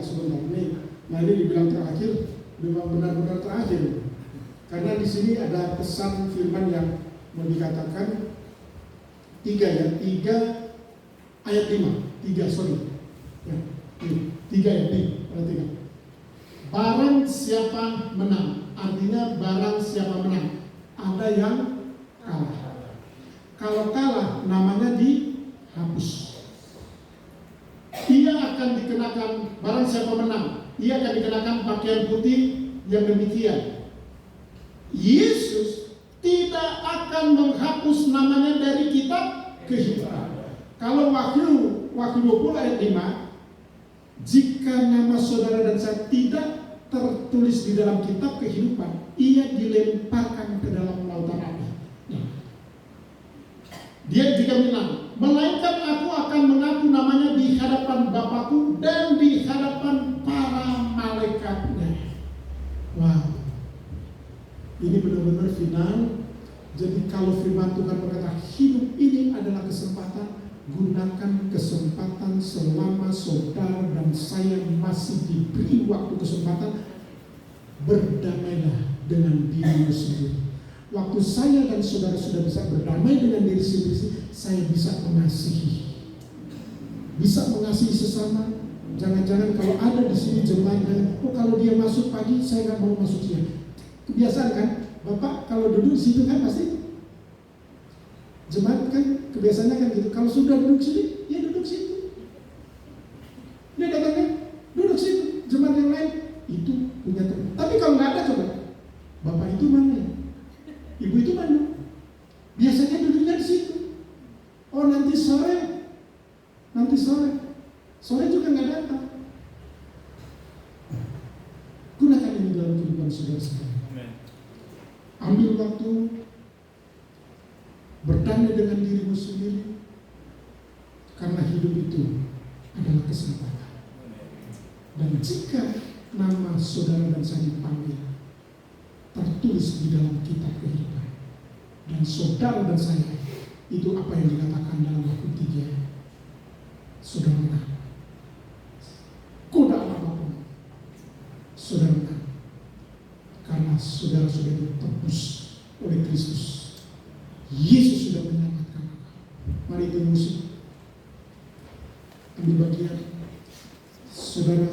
[SPEAKER 1] Nah, ini dibilang terakhir, memang benar-benar terakhir. Karena di sini ada pesan firman yang mau dikatakan 3 ya. 3 ayat 5. 3, sorry. Ya, 3 ayat 5. Perhatikan. Barang siapa menang, artinya barang siapa menang, ada yang kalah. Kalau kalah, namanya dihapus. Ia akan dikenakan, barang siapa menang, ia akan dikenakan pakaian putih yang demikian. Yesus tidak akan menghapus namanya dari kitab kehidupan. Kalau Wahyu 20 ayat 5, jika nama saudara dan saya tidak tertulis di dalam kitab kehidupan, ia dilemparkan ke dalam lautan api. Dia jika bilang, melainkan aku akan mengaku namanya di hadapan Bapakku dan di hadapan para malaikatnya. Wow, ini benar-benar final. Jadi kalau firman Tuhan berkata hidup ini adalah kesempatan, gunakan kesempatan selama saudara dan saya masih diberi waktu kesempatan. Berdamailah dengan dirimu sendiri. Waktu saya dan saudara sudah bisa berdamai dengan diri sendiri, saya bisa mengasihi. Bisa mengasihi sesama. Jangan-jangan kalau ada di sini jemaatnya, oh kalau dia masuk pagi, saya nggak mau masuk siang. Kebiasaan kan, Bapak kalau duduk di situ kan pasti jemaat kan kebiasaannya kan gitu. Kalau sudah duduk sini, ya duduk situ. Dia datangnya duduk situ. Jemaat yang lain itu punya teman. Tapi kalau nggak ada coba, Bapak itu mana? Ibu itu mana? Biasanya duduknya di situ. Oh nanti sore juga nggak datang. Gunakan ini dalam kehidupan saudara-saudara. Ambil waktu, berdamai dengan dirimu sendiri, karena hidup itu adalah kesempatan. Dan jika nama saudara dan saya dipanggil, tertulis di dalam kitab kehidupan, dan saudara dan saya itu apa yang dikatakan dalam Wahyu 3, saudara menang. Godaan apapun, saudara menang, karena saudara sudah ditebus oleh Kristus. Yesus sudah menyelamatkan. Mari kita musik, ambil bagian. Saudara